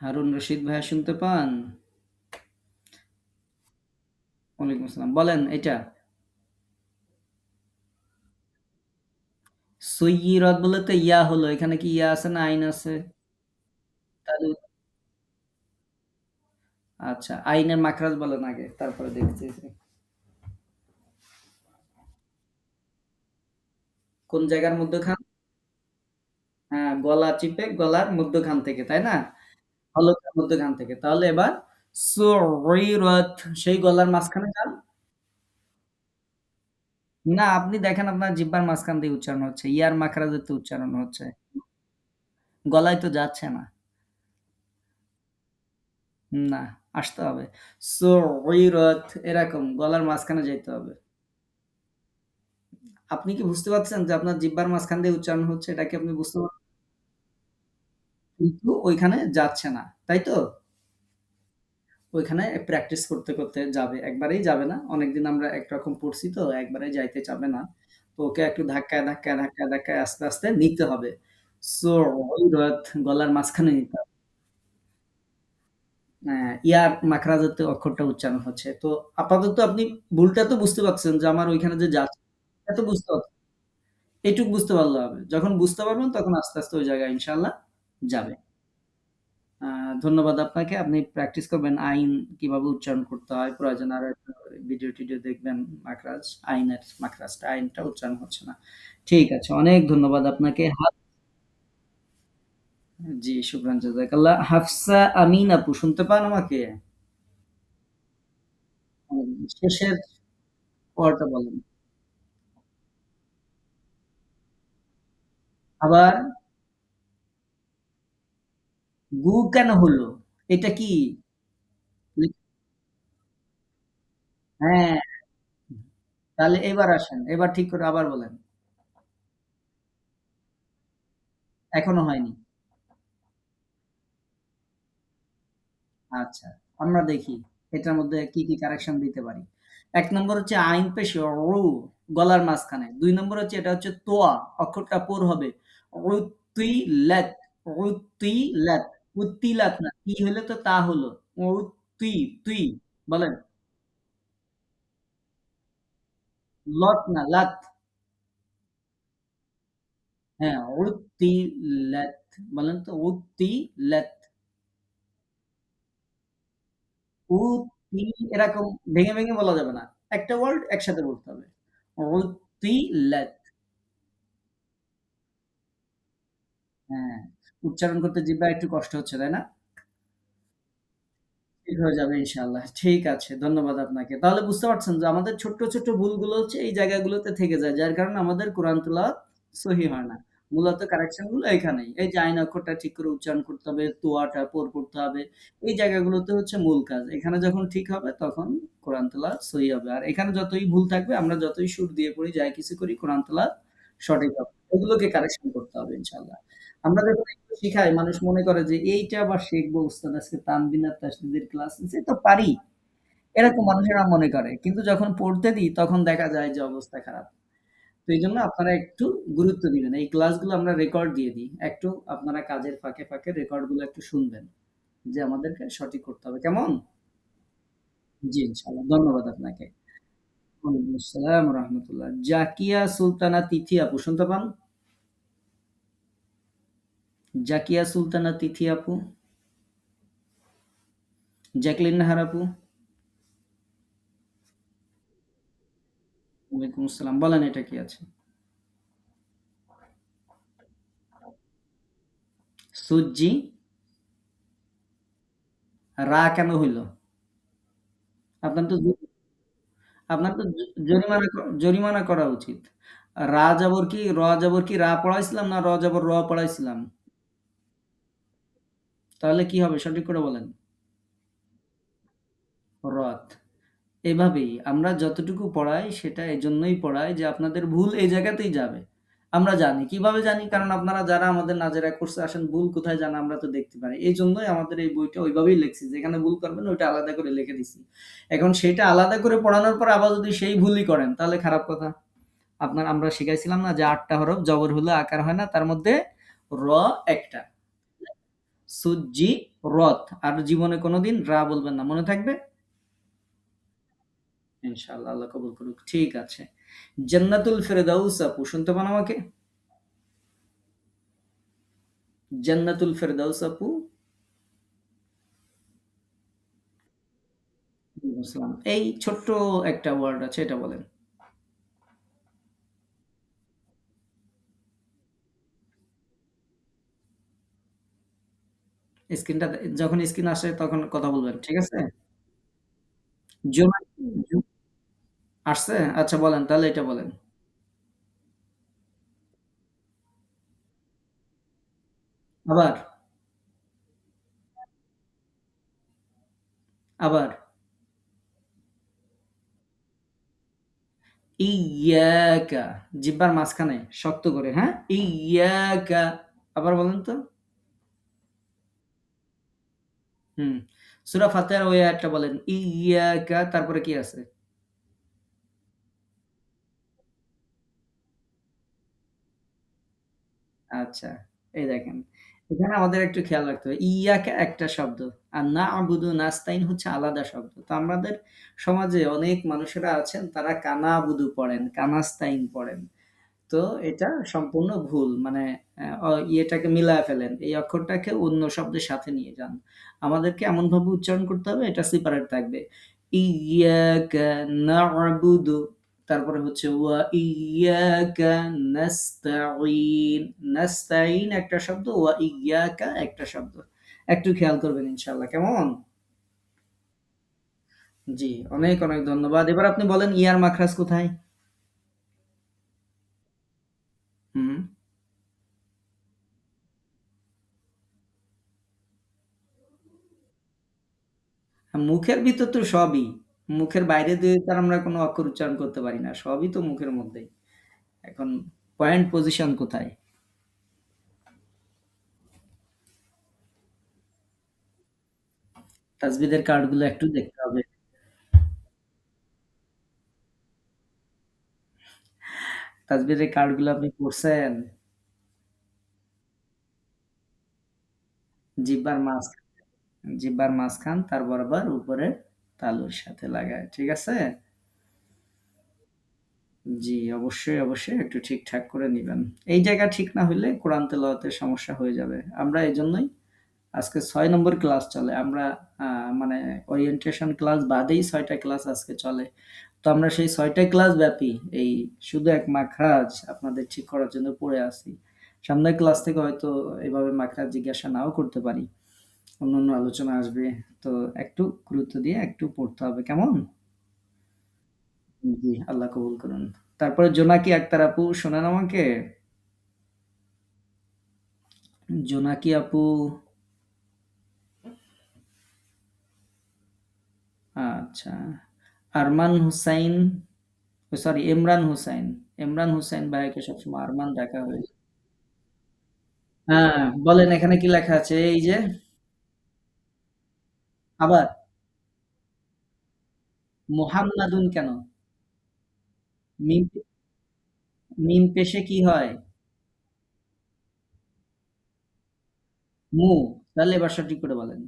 হারুন রশিদ ভাইয়া শুনতে পান? ওয়ালাইকুম আসসালাম। বলেন এটা। সুইয়িরত বলে তো ইয়া হলো। এখানে কি ইয়া আছে না আইন আছে? তাহলে আচ্ছা, আইনের মাখরাজ বলেন আগে, তারপরে দেখতেছি। কোন জায়গার মধ্যখান? হ্যাঁ, গলা চিপে গলার মধ্যখান থেকে, তাই না? হলকের মধ্যখান থেকে। তাহলে এবার সুইরত সেই গলার মাঝখানে যান। না, আপনি দেখেন আপনার জিহ্বার মাঝখান দিয়ে উচ্চারণ হচ্ছে। ইয়ার মাখরাজের তো উচ্চারণ হচ্ছে। গলায় তো যাচ্ছে না। না, আসতে হবে। সুইরত এরকম গলার মাঝখানে যাইতে হবে। আপনি কি বুঝতে পারছেন যে আপনার জিহ্বার মাঝখান দিয়ে উচ্চারণ হচ্ছে? এটা কি আপনি বুঝতে পারছেন? কিন্তু ওইখানে যাচ্ছে না। তাই তো? ওইখানে প্র্যাকটিস করতে, করতে যাবে। একবারেই যাবে না। অনেকদিন আমরা একরকম পড়ছি তো একবারে যাইতে চাবে না। তো ওকে একটু ধাক্কায়, ধাক্কায়, ধাক্কায়, ধাক্কায় আস্তে, আস্তে নিতে হবে। সুরত গলার মাঝখানে নিতে হবে। ইয়ার মাখরাজের অক্ষরটা উচ্চারণ হচ্ছে। তো আপাতত আপনি ভুলটা তো বুঝতে পারছেন যে আমার ওইখানে যে যাচ্ছে, এটা তো বুঝতে পারছেন। এইটুক বুঝতে পারলে হবে। যখন বুঝতে পারবেন তখন আস্তে, আস্তে ওই জায়গায় ইনশাআল্লাহ যাবে। আ ধন্যবাদ আপনাকে। আপনি প্র্যাকটিস করবেন আইন কিভাবে উচ্চারণ করতে হয়। প্রয়োজনে আরো একটু ভিডিও-টিডিও দেখবেন মাখরাজ, আইনের মাখরাজটা, আইনটা উচ্চারণ হচ্ছে না। ঠিক আছে। অনেক ধন্যবাদ আপনাকে। জি, শুকরান জাযাকাল্লাহ। হাফসা আমিন আপু শুনতে পান আমাকে? শেষের পড়াটা বলেন। আবার গু কেন হলো? এটা কি? লি হ্যাঁ, তাহলে এবার আসেন। এবার ঠিক করে আবার বলেন। এখনো হয়নি। আচ্ছা, আমরা দেখি এটার মধ্যে কি, কি কারেকশন দিতে পারি। ১ নম্বর হচ্ছে আইন পেশ রু গলার মাঝখানে। ২ নম্বর হচ্ছে এটা হচ্ছে তোয়া অক্ষরটা পোর হবে। রুতিলাত, রুতিলাত, উত্তিলাত না। তি হলে তো তা হলো। তুই বলেন। লট না লাত। হ্যাঁ, উত্তিলাত বলেন তো উত্তিলাত। উতি এরকম ভেঙে, ভেঙে বলা যাবে না। একটা ওয়ার্ড একসাথে বলতে হবে। উতিলাত হ্যাঁ, উচ্চারণ করতে জিহ্বায় একটু কষ্ট হচ্ছে, তাই না? ঠিক হয়ে যাবে ইনশাআল্লাহ। ঠিক আছে। ধন্যবাদ আপনাকে। তাহলে বুঝতে পারছেন যে আমাদের ছোট্ট, ছোট্ট ভুলগুলো হচ্ছে এই জায়গাগুলোতে থেকে যায়। যার কারণে আমাদের কোরআন তেলাওয়াত সহি হয় না। মূলত কারেকশন গুলো এখানেই। এই যে আইন অক্ষরটা ঠিক করে উচ্চারণ করতে হবে, তোয়াটা পোর করতে হবে। এই জায়গাগুলোতে হচ্ছে মূল কাজ। এখানে যখন ঠিক হবে তখন কোরআন তেলাওয়াত সহি হবে। আর এখানে যতই ভুল থাকবে আমরা যতই সুর দিয়ে পড়ি, যাই কিছু করি কোরআন তেলাওয়াত সঠিক হবে। এগুলোকে কারেকশন করতে হবে ইনশাআল্লাহ। আমরা যখন এগুলো শিখাই মানুষ মনে করে যে এইটা আবার শিখবো উস্তাদ আজকে তানবির আর তাসনিদের ক্লাস নিছে তো পারি। এরকম মানুষেরা মনে করে। কিন্তু যখন পড়তে দিই তখন দেখা যায় যে অবস্থা খারাপ। তো এইজন্য আপনারা একটু গুরুত্ব দিবেন। এই ক্লাসগুলো আমরা রেকর্ড দিয়ে দিই। একটু আপনারা কাজের ফাঁকে, ফাঁকে রেকর্ড গুলো একটু শুনবেন। যে আমাদেরকে সঠিক করতে হবে। কেমন? জি, ইনশাআল্লাহ। ধন্যবাদ আপনাকে। ওয়ালাইকুম আসসালাম ওয়া রাহমাতুল্লাহ। জাকিয়া সুলতানা তিথি আপু শুনতে পান? জাকিয়া সুলতানা তিথি আপু, জ্যাকলিন নাহার আপু। ওয়ালাইকুম আসসালাম। বলেন এটা কি আছে? সুজ্জি রা কেন হইল? আপনার তো আপনার তো জরিমানা করা উচিত। রা যাবর কি র যাবর কি রা পড়াইছিলাম না র যাবর র পড়াইছিলাম? তাহলে কি হবে সঠিক করে বলেন? রথ। এভাবেই আমরা যতটুকু পড়াই সেটা এজন্যই পড়াই যে আপনাদের ভুল এই জায়গাতেই যাবে। আমরা জানি। কিভাবে জানি? কারণ আপনারা যারা আমাদের নাজেরা কোর্সে আসেন ভুল কোথায় জানা আমরা তো দেখতে পারি। এজন্যই আমাদের এই বইটা ওইভাবেই লিখছি। যেখানে ভুল করবেন ওইটা আলাদা করে লিখে দিছি। এখন সেইটা আলাদা করে পড়ানোর পর আবার যদি সেই ভুলই করেন তাহলে খারাপ কথা। আমরা শিখাইছিলাম না যে ৮ টা হরফ জবর হলে আকার হয় না। তার মধ্যে র একটা। সুজ্জি রথ। আর জীবনে কোনদিন রা বলবেন না। মনে থাকবে? ইনশাআল্লাহ আল্লাহ কবুল করুক। ঠিক আছে। জান্নাতুল ফেরদাউস আপু শুনতে পান আমাকে? জান্নাতুল ফেরদাউস আপু। ওয়ালাইকুম আসসালাম। এই ছোট্ট একটা ওয়ার্ড আছে এটা বলেন। স্ক্রিনটা যখন স্ক্রিন আসে তখন কথা বলবেন। ঠিক আছে? জোনাক জু আসছে? আচ্ছা বলেন তাহলে এটা বলেন। আবার, আবার। ইয়াকা জিহ্বার মাঝখানে শক্ত করে, হ্যাঁ? ইয়াকা আবার বলেন তো? হুম। সূরা ফাতিহার ওই আয়াতটা বলেন। ইয়াকা তারপরে কি আছে? আচ্ছা, এই দেখেন। এখানে আমাদের একটু খেয়াল রাখতে হবে। ইয়াকা একটা শব্দ। আর না'বুদু, নাস্তাইন হচ্ছে আলাদা শব্দ। তো আমাদের সমাজে অনেক মানুষেরা আছেন তারা কানাবুদু পড়েন, কানাস্তাইন পড়েন। তো এটা সম্পূর্ণ ভুল। মানে ইয়েটাকে মিলায় ফেলেন। এই অক্ষরটাকে অন্য শব্দের সাথে নিয়ে যান। আমাদেরকে এমনভাবে উচ্চারণ করতে হবে এটা সেপারেট থাকবে। ইয়াকা না'বুদু তারপরে হচ্ছে ওয়া ইয়াকা নাস্তাঈন। নাস্তাঈন একটা শব্দ, ওয়া ইয়াকা একটা শব্দ। একটু খেয়াল করবেন ইনশাআল্লাহ। কেমন? জি, অনেক, অনেক ধন্যবাদ। এবার আপনি বলেন ইয়ার মাখরাজ কোথায়? হুম। মুখের ভিতর তো সবই। মুখের বাইরে দিয়ে তো আর আমরা কোনো অক্ষর উচ্চারণ করতে পারি না। সবই তো মুখের মধ্যেই। এখন পয়েন্ট পজিশন কোথায়? তাসবিদের কার্ডগুলো একটু দেখতে হবে। তাসবিদের কার্ডগুলো আপনি পড়ছেন? জিহ্বার মাঝখান, জিহ্বার মাঝখান তার বরাবর উপরে তালুর সাথে লাগায়। ঠিক আছে? জি, অবশ্যই, অবশ্যই একটু ঠিকঠাক করে নিবেন। এই জায়গা ঠিক না হইলে কোরআন তেলাওয়াতে সমস্যা হয়ে যাবে। আমরা এজন্যই আজকে ৬ নম্বর ক্লাস চলে। আমরা আ মানে ওরিয়েন্টেশন ক্লাস বাদেই ৬ টা ক্লাস আজকে চলে। তো আমরা সেই ৬ টা ক্লাস ব্যাপী এই শুধু এক মাখরাজ আপনাদের ঠিক করার জন্য পড়ে আছি। সামনের ক্লাস থেকে হয়তো এভাবে মাখরাজ জিজ্ঞাসা নাও করতে পারি। অন্যান্য আলোচনা আসবে। তো একটু গুরুত্ব দিয়ে একটু পড়তে হবে। কেমন? জি, আল্লাহ কবুল করুন। তারপরে জোনাকি আক্তার আপু শোনেন আমাকে? জোনাকি আপু, আচ্ছা। আরমান হুসাইন, ও সরি ইমরান হুসাইন। ইমরান হুসাইন ভাইয়াকে সবসময় আরমান ডাকা হয়। হ্যাঁ, বলেন এখানে কি লেখা আছে? এই যে আবার মুহাম্মাদুন কেন? মিম, মিম পেশে কি হয়? মু। তাহলে এবার সঠিক করে বলেন।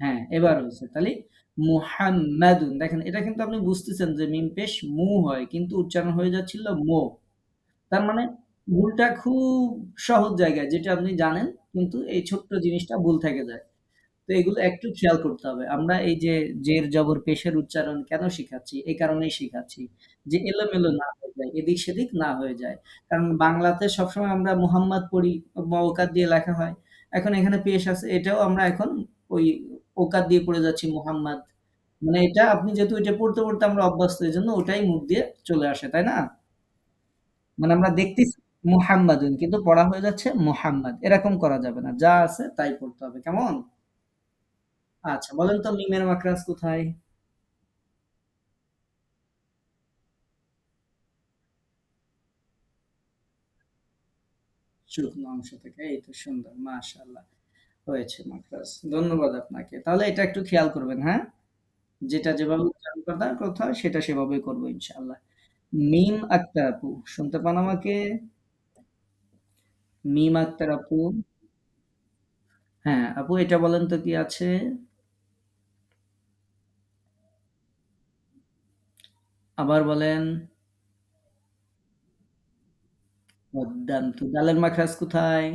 হ্যাঁ, এবার হইছে। তাহলে মুহাম্মাদুন। দেখেন এটা কিন্তু আপনি বুঝতেছেন যে মিম পেশ মু হয় কিন্তু উচ্চারণ হয়ে যাচ্ছিল মো। তার মানে ভুলটা খুব সহজ জায়গায় যেটা আপনি জানেন কিন্তু এই ছোট্ট জিনিসটা ভুল থেকে যায়। তো এগুলো একটু খেয়াল করতে হবে। আমরা এই যে জের, জবর, পেশের উচ্চারণ কেন শিখাচ্ছি? এই কারণেই শিখাচ্ছি। যে এলোমেলো না হয়ে যায়, এদিক-সেদিক না হয়ে যায়। কারণ বাংলাতে সবসময় আমরা মুহাম্মাদ পড়ি, ওকাত দিয়ে লেখা হয়। এখন এখানে পেশ আছে, এটাও আমরা এখন ওই ওকাত দিয়ে পড়ে যাচ্ছি মুহাম্মাদ। মানে এটা আপনি যেহেতু এটা পড়তে, পড়তে আমরা অভ্যস্ত এজন্য ওটাই মুখ দিয়ে চলে আসে, তাই না? মানে আমরা দেখতেছি মুহাম্মাদুন কিন্তু পড়া হয়ে যাচ্ছে মুহাম্মাদ। এরকম করা যাবে না। যা আছে তাই পড়তে হবে। কেমন? আচ্ছা বলেন তো মিমের মাখরাজ কোথায়? শুকনো অংশ থেকে। এই তো সুন্দর। মাশাআল্লাহ। হয়েছে মাখরাজ। ধন্যবাদ আপনাকে। তাহলে এটা একটু খেয়াল করবেন, হ্যাঁ? যেটা যেভাবে উচ্চারণ করার কথা সেটা সেভাবেই করব ইনশাআল্লাহ। মিম আক্তার আপু, শুনতে পান আমাকে? মিম আক্তার আপু। হ্যাঁ, আপু এটা বলেন তো কি আছে? আবার বলেন। কদ্দামতু। দালের মাখরাজ কোথায়?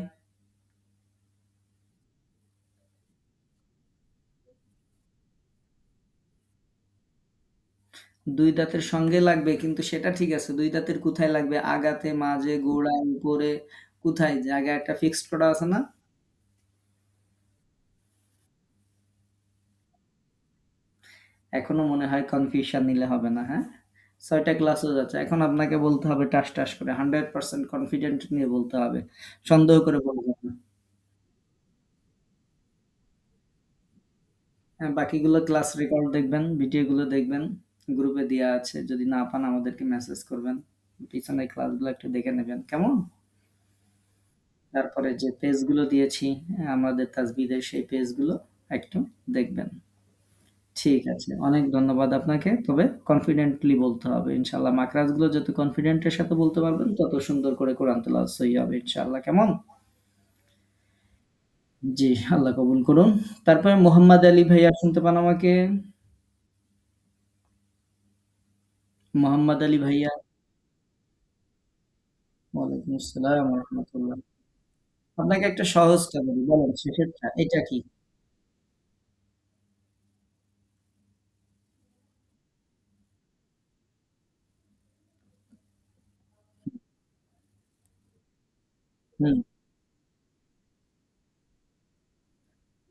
২ দাঁতের সঙ্গে লাগবে কিন্তু সেটা ঠিক আছে। ২ দাঁতের কোথায় লাগবে? আগাতে, মাঝে, গোড়ায়, উপরে কোথায়? জায়গা একটা ফিক্সড করা আছে না? এখনো মনে হয় কনফিউশন নিলে হবে না, হ্যাঁ? ৬ টা ক্লাসও যাচ্ছে। এখন আপনাকে বলতে হবে টাস, টাস করে 100% কনফিডেন্ট নিয়ে বলতে হবে। সন্দেহ করে বলবেন না। হ্যাঁ, বাকিগুলো ক্লাস রেকর্ড দেখবেন, ভিডিওগুলো দেখবেন। গ্রুপে দেয়া আছে। যদি না পান আমাদেরকে মেসেজ করবেন। পিছনের ক্লাসগুলো একটু দেখে নেবেন। কেমন? তারপরে যে পেজগুলো দিয়েছি আমাদের তাসবিদের সেই পেজগুলো একটু দেখবেন। ঠিক আছে। অনেক ধন্যবাদ আপনাকে। তবে কনফিডেন্টলি বলতে হবে। ইনশাআল্লাহ মাখরাজগুলো যত কনফিডেন্টের সাথে বলতে পারবেন, তত সুন্দর করে কোরআন তেলাওয়াত সহি হবে ইনশাআল্লাহ। কেমন? জি, আল্লাহ কবুল করুন। তারপরে মোহাম্মদ আলী ভাইয়া শুনতে পান আমাকে? মোহাম্মদ আলী ভাইয়া। ওয়ালাইকুম আসসালাম ওয়া রাহমাতুল্লাহ। আপনাকে একটা সহজটা বলি, বলেন শেষেরটা এটা কি? হুম।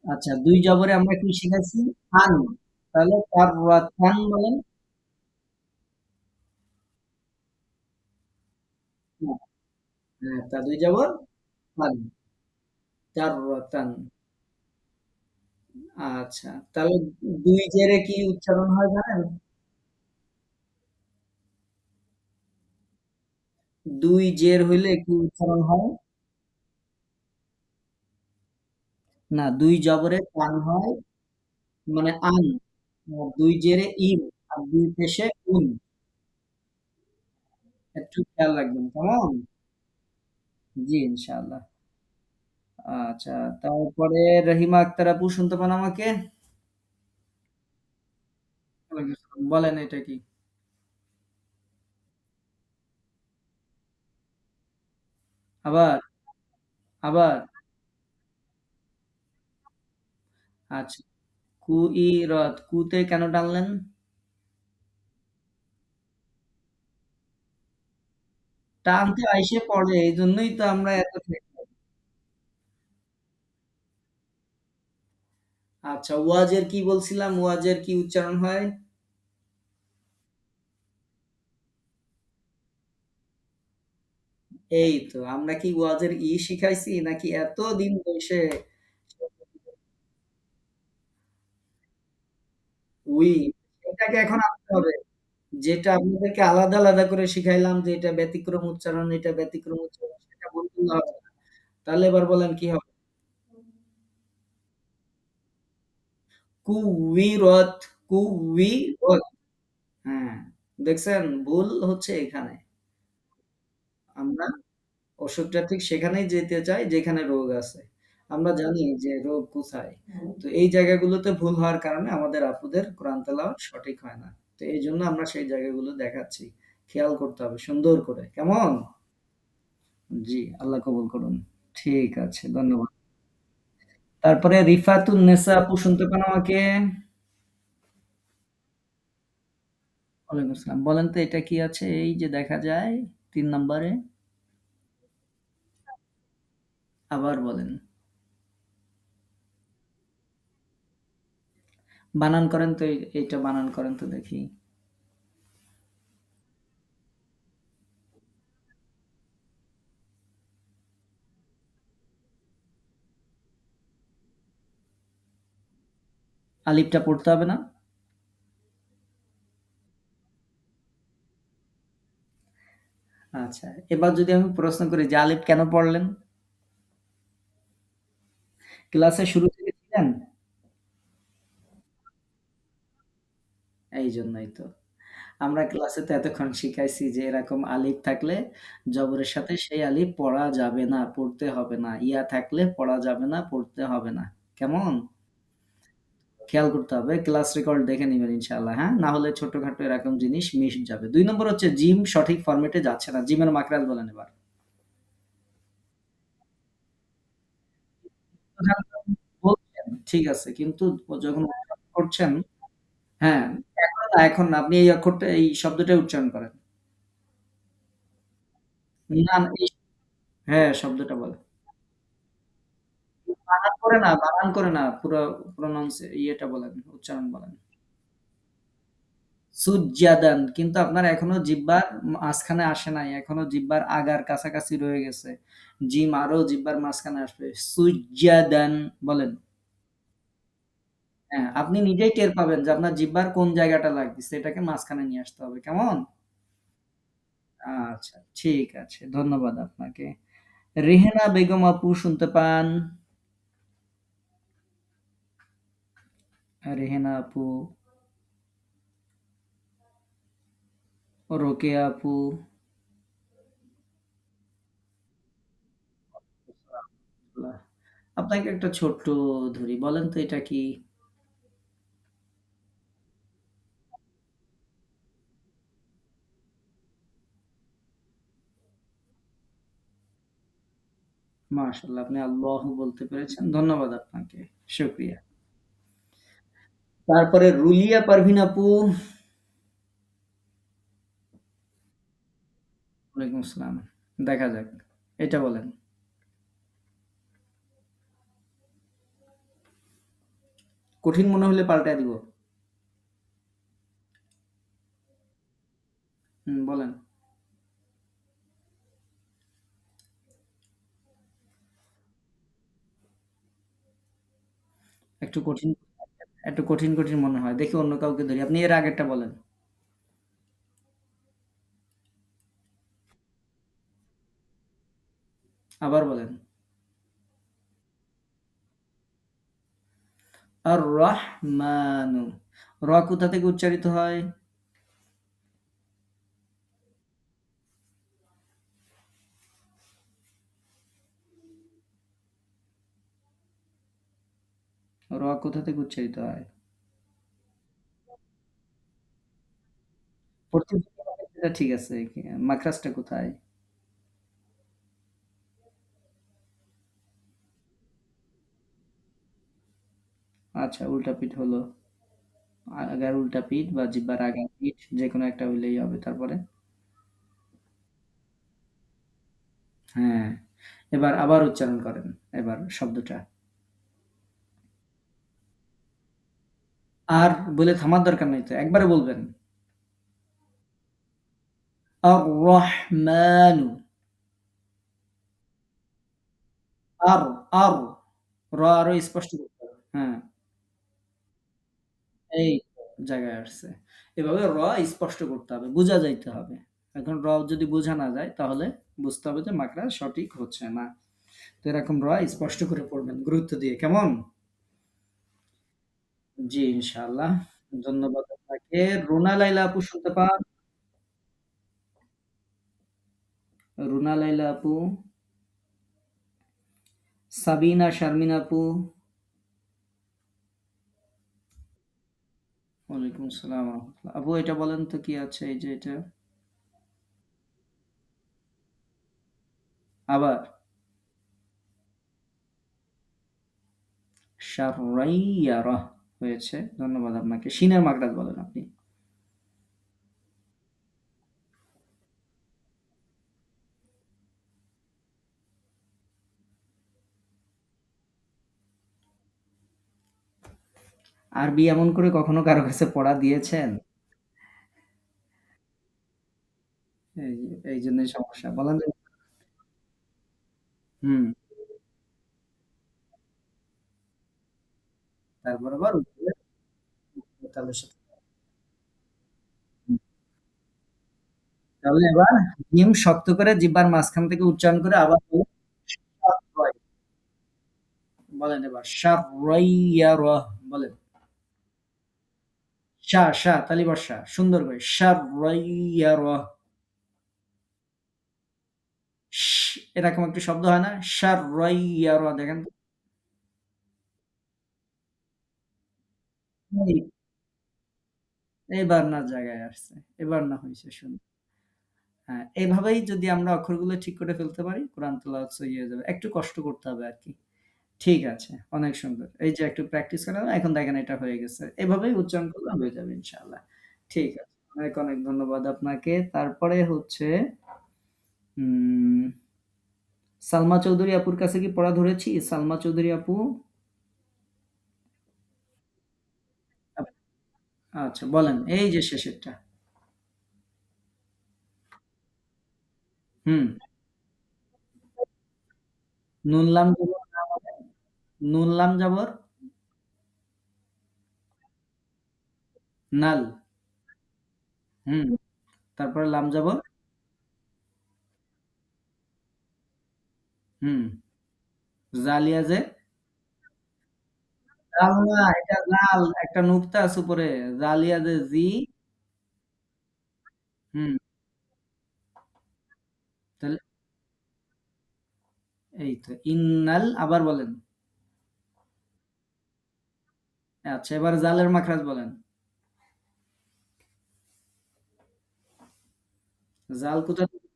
আচ্ছা ২ জবরে আমরা কি শিখাইছি? আন। তাহলে কাররাতান বলেন? না। হ্যাঁ, ২ জবর তান। কাররাতান। আচ্ছা। তাহলে ২ জেরে কি উচ্চারণ হয় জানেন? ২ জের হইলে কি উচ্চারণ হয়? না ২ জবরে টান হয় মানে আন। ২ জেরে ইন আর ২ পেশে উন। একটু খেয়াল রাখবেন, কেমন? জি, ইনশাআল্লাহ। আচ্ছা, তারপরে রহিমা আক্তার আপু শুনতে পান আমাকে? ওয়ালাইকুম আসসালাম। বলেন এটা কি? আবার, আবার আচ্ছা। কুইরত, কুতে কেন টানলেন? টান তো আইসে পড়ে, এইজন্যই তো আমরা এত আচ্ছা, ওয়াজের কি বলছিলাম? ওয়াজের কি উচ্চারণ হয়? এই তো আমরা কি ওয়াজের শিখাইছি নাকি এতদিন বইসে উই এটাকে এখন আনতে হবে। যেটা আপনাদেরকে আলাদা, আলাদা করে শিখাইলাম যে এটা ব্যতিক্রম উচ্চারণ, এটা ব্যতিক্রম উচ্চারণ সেটা বললে হবে না। তাহলে এবার বলেন কি হবে? কুউইরত, কুউইরত। হ্যাঁ, দেখছেন ভুল হচ্ছে এখানে। আমরা ওষুধটা ঠিক সেখানেই যেতে চাই যেখানে রোগ আছে। আমরা জানি যে রোগ কোথায়। তো এই জায়গাগুলোতে ভুল হওয়ার কারণে আমাদের আপুদের কোরআন তেলাওয়াত সঠিক হয় না। তো এইজন্য আমরা সেই জায়গাগুলো দেখাচ্ছি। খেয়াল করতে হবে সুন্দর করে। কেমন? জি, আল্লাহ কবুল করুন। ঠিক আছে, ধন্যবাদ। তারপরে রিফাতুন নেসা আপু শুনতে পান আমাকে? ওয়ালাইকুম আসসালাম। বলেন তো এটা কি আছে এই যে দেখা যায় ৩ নাম্বারে? আবার বলেন। বানান করেন তো এইটা বানান করেন তো দেখি। আলিফটা পড়তে হবে না? আচ্ছা। এবার যদি আমি প্রশ্ন করি যে আলিফ কেন পড়লেন? ক্লাসের শুরু থেকে ছিলেন? এইজন্যই তো। আমরা ক্লাসে তো এতক্ষণ শিখাইছি যে এরকম আলিফ থাকলে জবরের সাথে সেই আলিফ পড়া যাবে না, পড়তে হবে না। ইয়া থাকলে পড়া যাবে না, পড়তে হবে না। কেমন? খেয়াল করতে হবে। ক্লাস রেকর্ড দেখে নিবেন ইনশাআল্লাহ, হ্যাঁ? না হলে ছোটখাটো এরকম জিনিস মিস যাবে। ২ নম্বর হচ্ছে জিম সঠিক ফরমেটে যাচ্ছে না। জিমের মাখরাজ বলেন এবার। বলছেন, ঠিক আছে। কিন্তু যখন উচ্চারণ করছেন হ্যাঁ, এখন না। আপনি এই অক্ষরটা এই শব্দটাই উচ্চারণ করেন। না, না হ্যাঁ, শব্দটা বলেন। বানান করে না। পুরো ইয়েটা বলেন, উচ্চারণ বলেন। সুজ্জাদান কিন্তু আপনার এখনো জিহ্বার মাঝখানে আসে নাই। এখনো জিহ্বার আগার কাছাকাছি রয়ে গেছে। জিম আরো জিহ্বার মাঝখানে আসবে। সুজ্জাদান বলেন। হ্যাঁ, আপনি নিজেই টের পাবেন যে আপনার জিহ্বার কোন জায়গাটা লাগতেছে। এটাকে মাঝখানে নিয়ে আসতে হবে। কেমন? আচ্ছা, ঠিক আছে। ধন্যবাদ আপনাকে। রেহেনা বেগম আপু শুনতে পান? রেহেনা আপু, রোকেয়া আপু। আপনাকে একটা ছোট্ট ধরি। বলেন তো এটা কি? মাশাআল্লাহ আপনি আল্লাহু বলতে পেরেছেন। ধন্যবাদ আপনাকে। শুকরিয়া। তারপরে রুলিয়া পারভীন আপু। ওয়ালাইকুম আসসালাম। দেখা যাক। এটা বলেন। কঠিন মনে হলে পাল্টায় দিব। বলেন। একটু কঠিন একটু কঠিন, কঠিন মনে হয়। দেখি অন্য কাউকে ধরি। আপনি এর আগেরটা বলেন। আবার বলেন। আর-রাহমানু। র কোথা থেকে উচ্চারিত হয়? র কোথা থেকে উচ্চারিত হয়? প্রথম এটা ঠিক আছে। মাখরাজটা কোথায়? আচ্ছা, উল্টা পিঠ হলো আগার উল্টা পিঠ বা জিহ্বার আগার পিঠ যেকোনো একটা হইলেই হবে। তারপরে? হ্যাঁ। এবার আবার উচ্চারণ করেন। এবার শব্দটা। আর বলে থামার দরকার নাই তো। একবারে বলবেন। আর-রহমানু। আর, আর। র আরো স্পষ্ট করতে হবে। হ্যাঁ, এই তো জায়গায় আসছে। এভাবে র স্পষ্ট করতে হবে, বুঝা যাইতে হবে। এখন র যদি বোঝা না যায় তাহলে বুঝতে হবে যে মাকড়া সঠিক হচ্ছে না। তো এরকম র স্পষ্ট করে পড়বেন গুরুত্ব দিয়ে। কেমন? জি, ইনশাআল্লাহ। ধন্যবাদ আপনাকে। রুনা লায়লা আপু শুনতে পান? রুনা লায়লা আপু, সাবিনা শারমিন আপু। ওয়ালাইকুম আসসালাম ওয়া রাহমাতুল্লাহ। আপু এটা বলেন তো কি আছে এই যে এটা? আবার শাররাইয়ারাহ হয়েছে। ধন্যবাদ আপনাকে। শিনের মাকড়াজ বলেন আপনি। আরবি এমন করে কখনো কারো কাছে পড়া দিয়েছেন? এইজন্যই সমস্যা। বলেন যে হুম, তারপর আবার উপরে তালের সাথে হুম। তাহলে এবার জিম শক্ত করে জিহ্বার মাঝখান থেকে উচ্চারণ করে আবার বলেন শাররাই। বলেন এবার শাররাইয়ারাহ বলেন। তালি বর্ষা। সুন্দর করে শাররাইয়ারাহ। স এরকম একটু শব্দ হয় না? শাররাইয়ারাহ দেখেন তো। এই এবার না জায়গায় আসছে। এবার না হইছে সুন্দর। হ্যাঁ, এভাবেই যদি আমরা অক্ষরগুলো ঠিক করে ফেলতে পারি, কোরআন তেলাওয়াত সহি হয়ে যাবে। একটু কষ্ট করতে হবে আরকি। ঠিক আছে, অনেক সুন্দর। এই যে একটু প্র্যাকটিস করলাম, এখন দেখেন এটা হয়ে গেছে। এভাবেই উচ্চারণ করলে হয়ে যাবে ইনশাআল্লাহ। ঠিক আছে। অনেক, অনেক ধন্যবাদ আপনাকে। তারপরে হচ্ছে উম সালমা চৌধুরী আপুর কাছে কি পড়া ধরেছি? সালমা চৌধুরী আপু? আপ আচ্ছা বলেন। এই যে শেষেরটা। হুম। নুন লাম জবর না মানে? নুন লাম জবর নাল। হুম। তারপরে লাম জবর হুম। জালিয়া যে জাল না, এটা জাল। একটা নুক্তা আছে উপরে। জালিয়া যে জি হুম, তাহলে এই তো ইন্নাল আবার বলেন। আচ্ছা এবার জালের মাখরাজ বলেন। জাল কোথা থেকে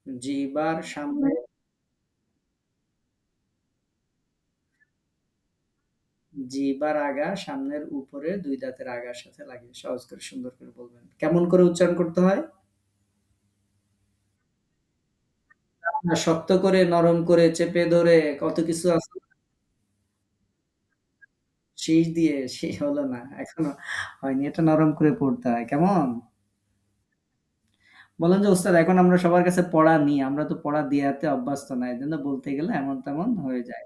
জিহ্বার সামনে জিহ্বার আগা সামনের উপরে ২ দাঁতের আগার সাথে লাগিয়ে সহজ করে সুন্দর করে বলবেন। কেমন করে উচ্চারণ করতে হয়? না শক্ত করে, নরম করে, চেপে ধরে কত কিছু আছে না? শিস দিয়ে সে হলো না। এখনো হয়নি। এটা নরম করে পড়তে হয়। কেমন? বললাম যে, "ওস্তাদ এখন আমরা সবার কাছে পড়া নিই। আমরা তো পড়া দেয়াতে অভ্যস্ত না। এজন্য বলতে গেলে এমন তেমন হয়ে যায়।"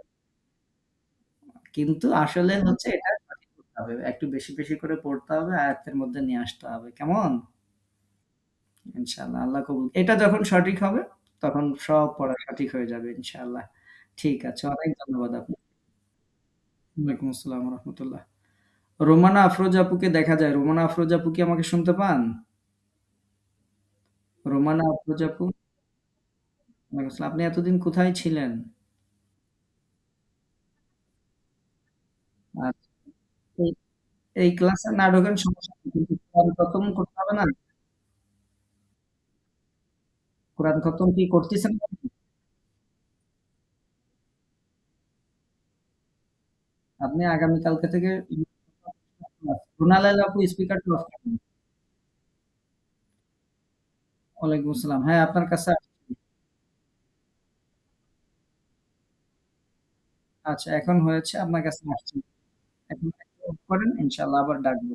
কিন্তু আসলে হচ্ছে এটা সঠিক করতে হবে। একটু বেশি, বেশি করে পড়তে হবে, আয়ত্তের মধ্যে নিয়ে আসতে হবে। কেমন? ইনশাআল্লাহ আল্লাহ কবুল এটা যখন সঠিক হবে, তখন সব পড়া সঠিক হয়ে যাবে ইনশাআল্লাহ। ঠিক আছে। অনেক ধন্যবাদ আপনাকে। ওয়ালাইকুম আসসালাম ওয়া রাহমাতুল্লাহ। রোমানা আফরোজা আপুকে দেখা যায়। রোমানা আফরোজা আপু কি আমাকে শুনতে পান? রোমানা আফরোজা আপু? ওয়ালাইকুম আসসালাম। আপনি এতদিন কোথায় ছিলেন? আচ্ছা। এই এই ক্লাসে না ঢোকেন সমস্যা নেই। কিন্তু কোরআন খতম করতে হবে না? কোরআন খতম কি করতেছেন না? আপনি আগামী কালকে থেকে রুনা লায়লা আপু স্পিকারটা অফ করেন। ওয়ালাইকুম আসসালাম। হ্যাঁ, আপনার কাছে আসছি। আচ্ছা, এখন হয়েছে আপনার কাছে আসছি। এখন একটু অফ করেন, ইনশাআল্লাহ আবার ডাকবো।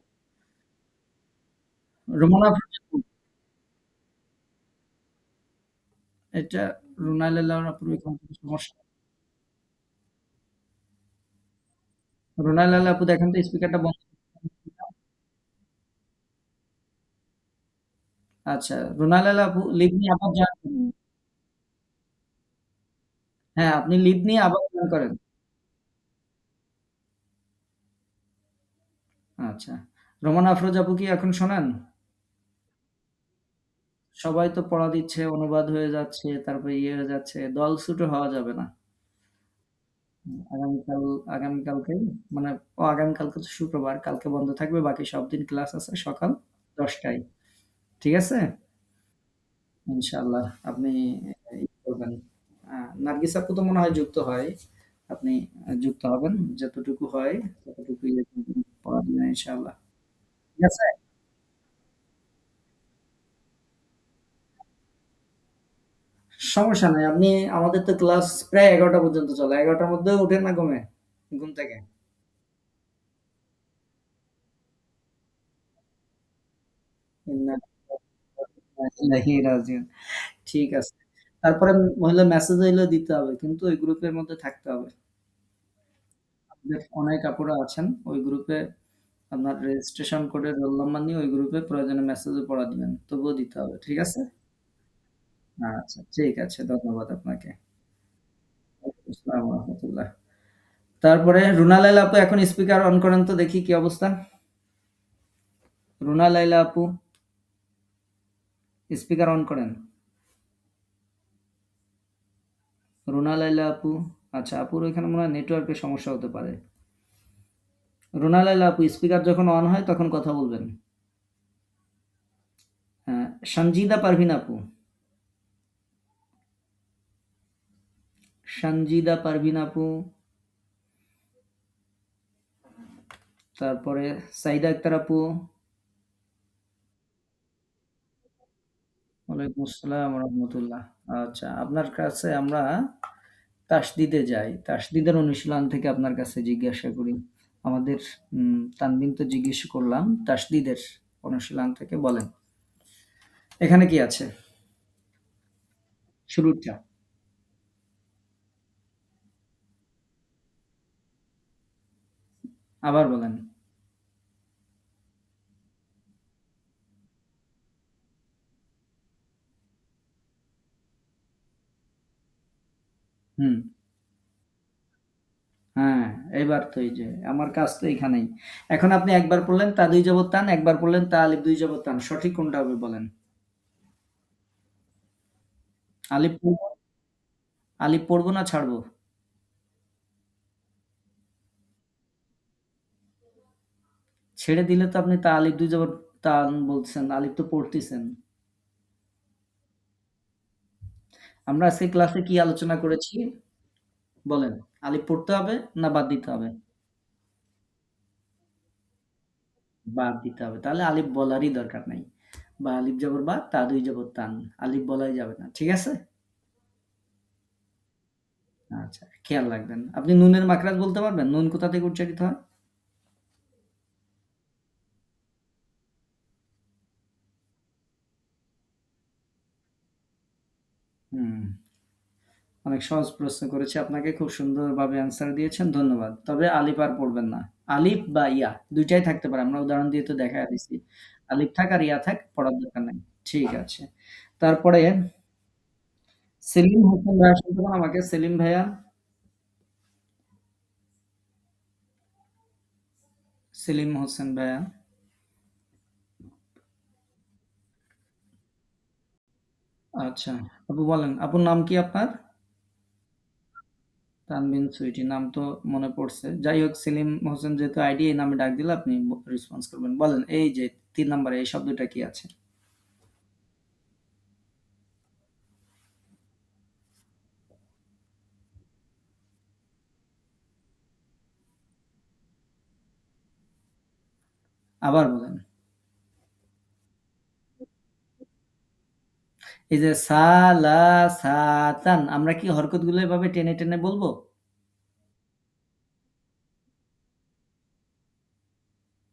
রুমানা আফরোজা আপু, এটা রুনা লায়লা আপুর এখান থেকে সমস্যা। রুনা লায়লা আপু দেখেন তো স্পিকারটা বন্ধ আচ্ছা, রুনা লায়লা আপু লিভ নিয়ে আবার জয়েন করেন। হ্যাঁ, আপনি লিভ নিয়ে আবার জয়েন করেন। আচ্ছা। রোমানা আফরোজা আপু কি এখন শোনেন? সবাই তো পড়া দিচ্ছে, অনুবাদ হয়ে যাচ্ছে, তারপরে ইয়ে হয়ে যাচ্ছে। দলছুট হওয়া যাবে না। আগামীকাল আগামীকালকে মানে আগামীকালকে তো শুক্রবার। কালকে বন্ধ থাকবে। বাকি সব দিন ক্লাস আছে সকাল ১০ টায়। ঠিক আছে? ইনশাআল্লাহ আপনি করবেন। আ নার্গিস আপু তো মনে হয় যুক্ত হয়। আপনি যুক্ত হবেন। যতটুকু হয় ততটুকু ইয়ে করবেন। পড়া দিবেন ইনশাআল্লাহ। ঠিক আছে? সমস্যা নাই। আপনি আমাদের তো ক্লাস প্রায় ১১টা পর্যন্ত চলে। ১১টার মধ্যেও উঠেন না ঘুম থেকে? ইন্না লিল্লাহি রাজিউন। ঠিক আছে। তারপরে হইলো মেসেজ হইলেও দিতে হবে। কিন্তু ওই গ্রুপের মধ্যে থাকতে হবে। আমাদের অনেক আপুরা আছেন। ওই গ্রুপে আপনার রেজিস্ট্রেশন করে রোল নাম্বার নিয়ে ওই গ্রুপে প্রয়োজনে মেসেজে পড়া দিবেন। তবুও দিতে হবে। ঠিক আছে? আচ্ছা, ঠিক আছে। ধন্যবাদ আপনাকে। ওয়ালাইকুম আসসালাম ওয়া রাহমাতুল্লাহ। তারপরে রুনা লায়লা আপু এখন স্পিকার অন করেন তো দেখি কি অবস্থা? রুনা লায়লা আপু স্পিকার অন করেন। রুনা লায়লা আপু, আচ্ছা আপুর ওইখানে মনে হয় নেটওয়ার্কের সমস্যা হতে পারে। রুনা লায়লা আপু স্পিকার যখন অন হয় তখন কথা বলবেন। সঞ্জিদা পারভীন আপু, সঞ্জিদা পারভীন আপু, তারপরে সাইদা আক্তার আপু, ওয়ালাইকুম আসসালাম ওয়া রাহমাতুল্লাহ। আচ্ছা, আপনার কাছে আমরা তাসদিদে যাই। তাসদিদের অনুশীলন থেকে আপনার কাছে জিজ্ঞাসা করি। আমাদের তানবিন তো জিজ্ঞেস করলাম, তাসদিদের অনুশীলন থেকে বলেন। এখানে কি আছে? শুরুরটা। আবার বলেন। হুম। হ্যাঁ, এইবার তো এই যে আমার কাজ তো এইখানেই। এখন আপনি একবার পড়লেন তা ২ জবর টান, একবার পড়লেন তা আলিফ ২ জবর টান। সঠিক কোনটা হবে বলেন? আলিফ পড়ব আলিফ পড়ব না ছাড়বো? ছেড়ে দিলে তো আপনি তা আলিফ ২ জবর টান বলছেন। আলিফ তো পড়তেছেন। আমরা আজকে ক্লাসে কি আলোচনা করেছি? বলেন। আলিফ পড়তে হবে না বাদ দিতে হবে? বাদ দিতে হবে। তাহলে আলিফ বলারই দরকার নাই। বা আলিফ জবর বা, তা ২ জবর টান। আলিফ বলাই যাবে না। ঠিক আছে? আচ্ছা, খেয়াল রাখবেন। আপনি নুনের মাখরাজ বলতে পারবেন? নুন কোথা থেকে উচ্চারিত হয়? হুম, অনেক সহজ প্রশ্ন করেছি আপনাকে। খুব সুন্দরভাবে অ্যান্সার দিয়েছেন। ধন্যবাদ। তবে আলিফ আর পড়বেন না। আলিফ বা ইয়া ২ টাই থাকতে পারে। আমরা উদাহরণ দিয়ে তো দেখাইয়া দিছি। আলিফ থাক আর ইয়া থাক পড়ার দরকার নাই। ঠিক আছে। তারপরে সেলিম হোসেন ভাইয়া শুনতে পান আমাকে? সেলিম ভাইয়া? সেলিম হোসেন ভাইয়া। আচ্ছা। আপু বলেন। আপুর নাম কি আপনার? তানভীন সুইটি নাম তো মনে পড়ছে। যাই হোক সেলিম হোসেন যেহেতু আইডি এই নামে ডাক দিলে আপনি রেসপন্স করবেন। বলেন এই যে ৩ নাম্বারে এই শব্দটা কি আছে? আবার বলেন। এই যে সালাসাতান আমরা কি হরকতগুলো এভাবে টেনে, টেনে বলবো?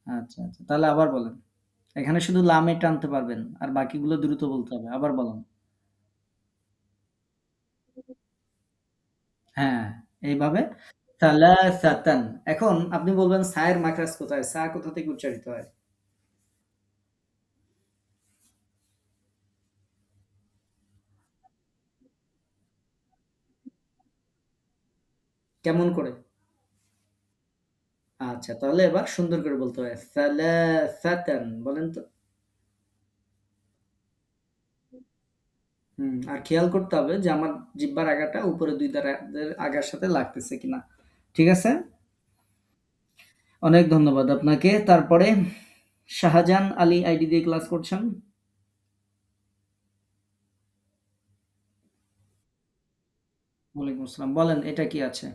আচ্ছা, আচ্ছা। তাহলে আবার বলেন। এখানে শুধু লামে টানতে পারবেন। আর বাকিগুলো দ্রুত বলতে হবে। আবার বলেন। হ্যাঁ, এইভাবে সালাসাতান। এখন আপনি বলবেন সা এর মাখরাজ কোথায়? সা কোথা থেকে উচ্চারিত হয়? কেমন করে? আচ্ছা, তাহলে এবার সুন্দর করে বলতে হয়। সালাসাতান বলেন তো। আর খেয়াল করতে হবে যে আমার জিহ্বার আগাটা উপরে ২ দাঁতের আগার সাথে লাগতেছে কিনা। ঠিক আছে? অনেক ধন্যবাদ আপনাকে। তারপরে শাহজাহান আলী আইডি দিয়ে ক্লাস করছেন। ওয়ালাইকুম আসসালাম। বলেন এটা কি আছে?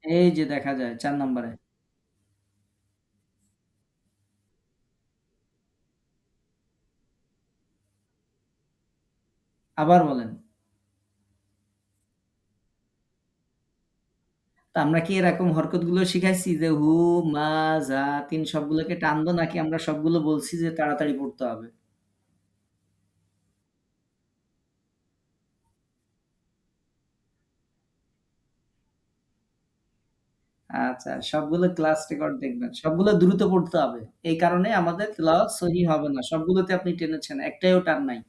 এই যে দেখা যায় ৪ নাম্বারে। আবার বলেন। তা আমরা কি এরকম হরকতগুলো শিখাইছি যে হু, মা, যা, তিন সবগুলোকে টানবো নাকি আমরা সবগুলো বলছি যে তাড়াতাড়ি পড়তে হবে? আচ্ছা, সবগুলো ক্লাস রেকর্ড দেখবেন। সবগুলো দ্রুত পড়তে হবে। এই কারণে আমাদের তেলাওয়াত সহিহ হবে না। সবগুলোতে আপনি টেনেছেন। একটাইও টান নাই।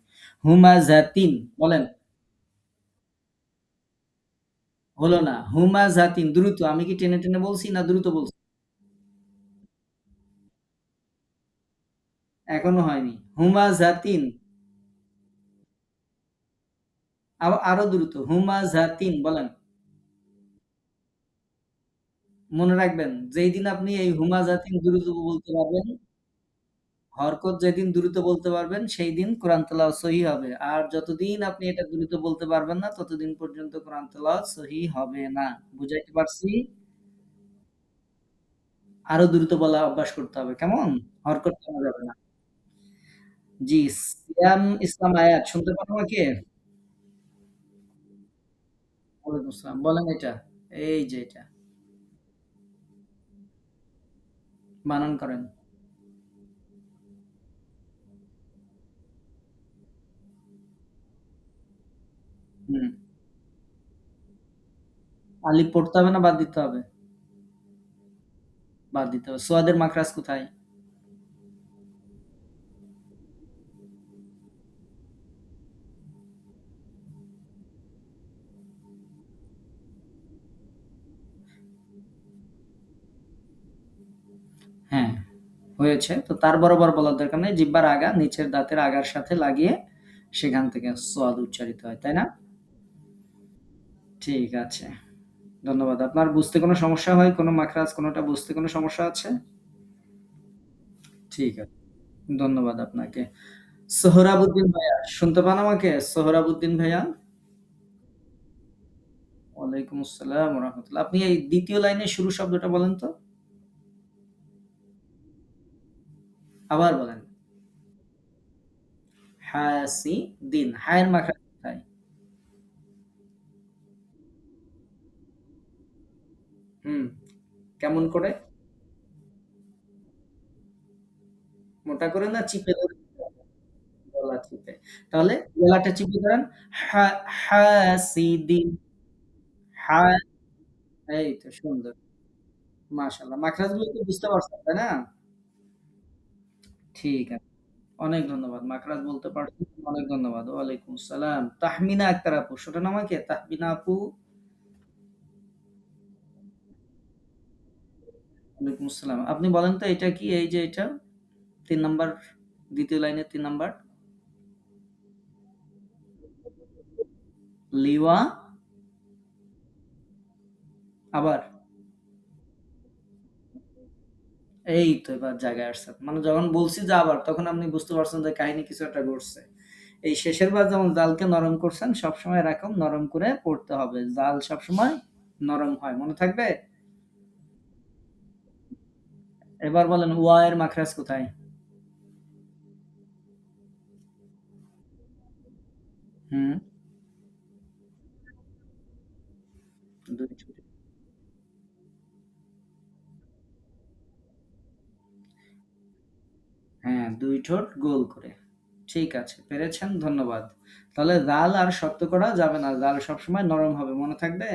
হুমাযাতিন বলেন। হলো না। হুমাযাতিন দ্রুত। আমি কি টেনে, টেনে বলছি না দ্রুত বলছি? এখনো হয়নি। হুমাযাতিন আরো দ্রুত। হুমাযাতিন বলেন। মনে রাখবেন যেই দিন আপনি এই হুমাযাতিন দ্রুত বলতে পারবেন, হরকত যেদিন দ্রুত বলতে পারবেন সেই দিন কোরআন তেলাওয়াত সহিহ হবে। আর যতদিন আপনি এটা দ্রুত বলতে পারবেন না ততদিন পর্যন্ত কোরআন তেলাওয়াত সহিহ হবে না। বুঝাইতে পারছি? আরো দ্রুত বলা অভ্যাস করতে হবে। কেমন? হরকত টানা যাবে না। জি, সিয়াম ইসলাম আয়াত শুনতে পান আমাকে? ওয়ালাইকুম আসসালাম। বলেন এটা। এই যে এটা। বানান করেন। হুম। আলিফ পড়তে হবে না বাদ দিতে হবে? বাদ দিতে হবে। সোয়াদের মাখরাজ কোথায়? হ্যাঁ, হয়েছে। তো তার বরাবর বলার দরকার নেই। জিহ্বার আগা নিচের দাঁতের আগার সাথে লাগিয়ে সেখান থেকে সোয়াদ উচ্চারিত হয়। তাই না? ঠিক আছে। ধন্যবাদ। আপনার বুঝতে কোনো সমস্যা হয়? কোনো মাখরাজ কোনোটা বুঝতে কোনো সমস্যা আছে? ঠিক আছে। ধন্যবাদ আপনাকে। সোহরাবুদ্দিন ভাইয়া শুনতে পান আমাকে? সোহরাবুদ্দিন ভাইয়া? ওয়ালাইকুম আসসালাম ওয়া রাহমাতুল্লাহ। আপনি এই ২য় লাইনের শুরুর শব্দটা বলেন তো? আবার বলেন। হাসিদিন। হায়ের মাখরাজ কোথায়? হুম, কেমন করে? মোটা করে না চিপে ধরে গলা চিপে। তাহলে গলাটা চিপে ধরেন। হা হাসিদিন। হা এই তো সুন্দর। মাশাআল্লাহ। মাখরাজগুলো কি বুঝতে পারছেন, তাই না? ঠিক আছে। অনেক ধন্যবাদ। মাখরাজ বলতে পারছেন, অনেক ধন্যবাদ। ওয়ালাইকুম আসসালাম। তাহমিনা আক্তার আপু, শোনেন আমাকে? তাহমিনা আপু, ওয়ালাইকুম আসসালাম। আপনি বলেন তো এটা কি? এই যে এটা ৩ নাম্বার, ২য় লাইনের ৩ নাম্বার। লিওয়া, আবার? এই তো এবার জায়গায় আসছেন। মানে যখন বলছি যে আবার, তখন আপনি বুঝতে পারছেন যে কাহিনী কিছু একটা ঘটছে। এই শেষের বার যেমন জালকে নরম করছেন, সবসময় এরকম নরম করে পড়তে হবে। জাল সবসময় নরম হয়। মনে থাকবে? এবার বলেন ওয়া এর মাখরাজ কোথায়? হুম, ২ ঠোঁট। হ্যাঁ, ২ ঠোঁট গোল করে। ঠিক আছে, পেরেছেন, ধন্যবাদ। তাহলে জাল আর শক্ত করা যাবে না। জাল সবসময় নরম হবে। মনে থাকবে?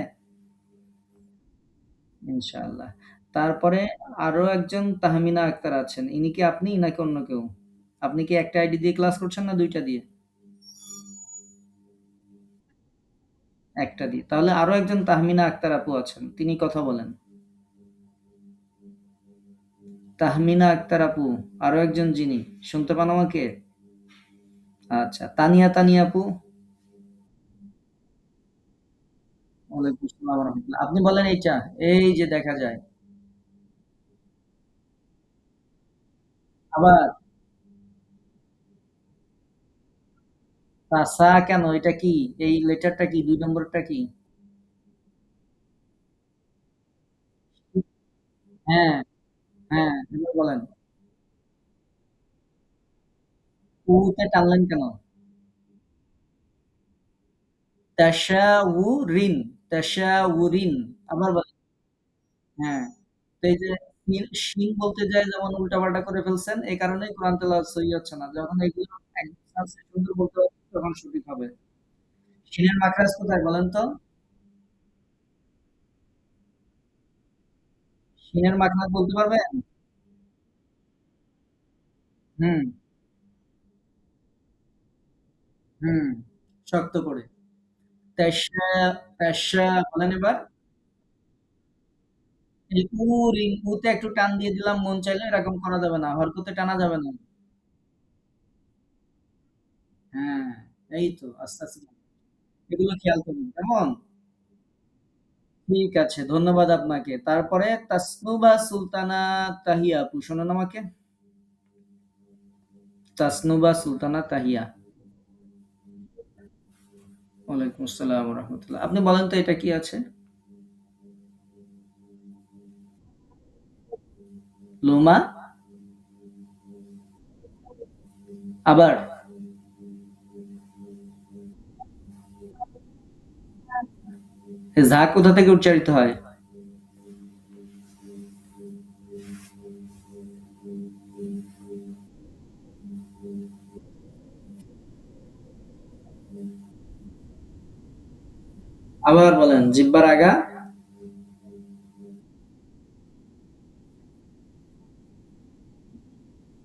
ইনশাআল্লাহ। তারপরে আরো একজন তাহমিনা আক্তার আছেন। ইনি কি আপনি নাকি অন্য কেউ? আপনি কি একটা আইডি দিয়ে ক্লাস করছেন না ২ টা দিয়ে? একটা দিয়ে। তাহলে আরো একজন তাহমিনা আক্তার আপু আছেন। তিনি কথা বলেন। তাহমিনা আক্তার আপু, আরো একজন যিনি, শুনতে পান আমাকে? আচ্ছা, তানিয়া তানিয়া আপু। ওয়ালাইকুম আসসালাম ওয়া রাহমাতুল্লাহ। আপনি বলেন এইটা। এই যে দেখা যায়। আবার সা কেন? এটা কি? এই লেটারটা কি? ২ নম্বরটা কি? হ্যাঁ, হ্যাঁ, এবার বলেন। উ তে টানলেন কেন? তাশাউরিন, তাশাউরিন। আবার বলেন। হ্যাঁ। তো এই যে শিন বলতে যায়ে যেমন উল্টাপাল্টা করে ফেলছেন, এই কারণেই কোরআন তেলাওয়াত সহি হচ্ছে না। যখন এগুলো একদম আস্তে সুন্দর বলতে হবে, তখন সঠিক হবে। শিনের মাখরাজ কোথায় বলেন তো? শিনের মাখরাজ বলতে পারবেন? হুম, হুম। শক্ত করে। তেশা, তেশা বলেন এবার। এই উরিন, উতে একটু টান দিয়ে দিলাম মন চাইলে, এরকম করা যাবে না। হরকতে টানা যাবে না। হ্যাঁ, এই তো আস্তে, আস্তে এগুলো খেয়াল করুন। কেমন? ঠিক আছে, ধন্যবাদ আপনাকে। তারপরে তাসনুবা সুলতানা তাহিয়া আপু, শোনেন আমাকে? তাসনুবা সুলতানা তাহিয়া। ওয়ালাইকুম আসসালাম ওয়া রাহমাতুল্লাহ। আপনি বলেন তো এটা কি আছে? লোমা, আবার? ঝা কোথা থেকে উচ্চারিত হয়? আবার বলেন, জিহ্বার আগা?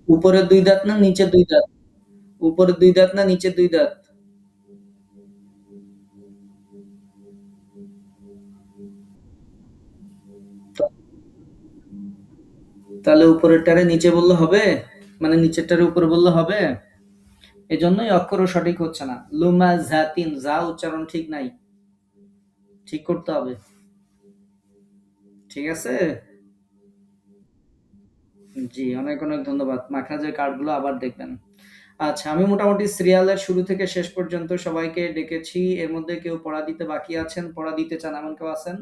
উপরের ২ দাঁত না নিচের ২ দাঁত? উপরের ২ দাঁত না নিচের ২ দাঁত? তাহলে উপরেরটারে নিচে বললে হবে? মানে নিচেরটারে উপরে বললে হবে? এজন্যই অক্ষরও সঠিক হচ্ছে না। লুমা ঝাতিন, যা উচ্চারণ ঠিক নাই। ঠিক করতে হবে। ঠিক আছে? জি, অনেক, অনেক ধন্যবাদ। মাখরাজের কার্ডগুলো আবার দেখবেন। আচ্ছা, আমি মোটামুটি সিরিয়ালের শুরু থেকে শেষ পর্যন্ত সবাইকে ডেকেছি। এর মধ্যে কেউ পড়া দিতে বাকি আছেন, পড়া দিতে চান, এমন কেউ আছেন?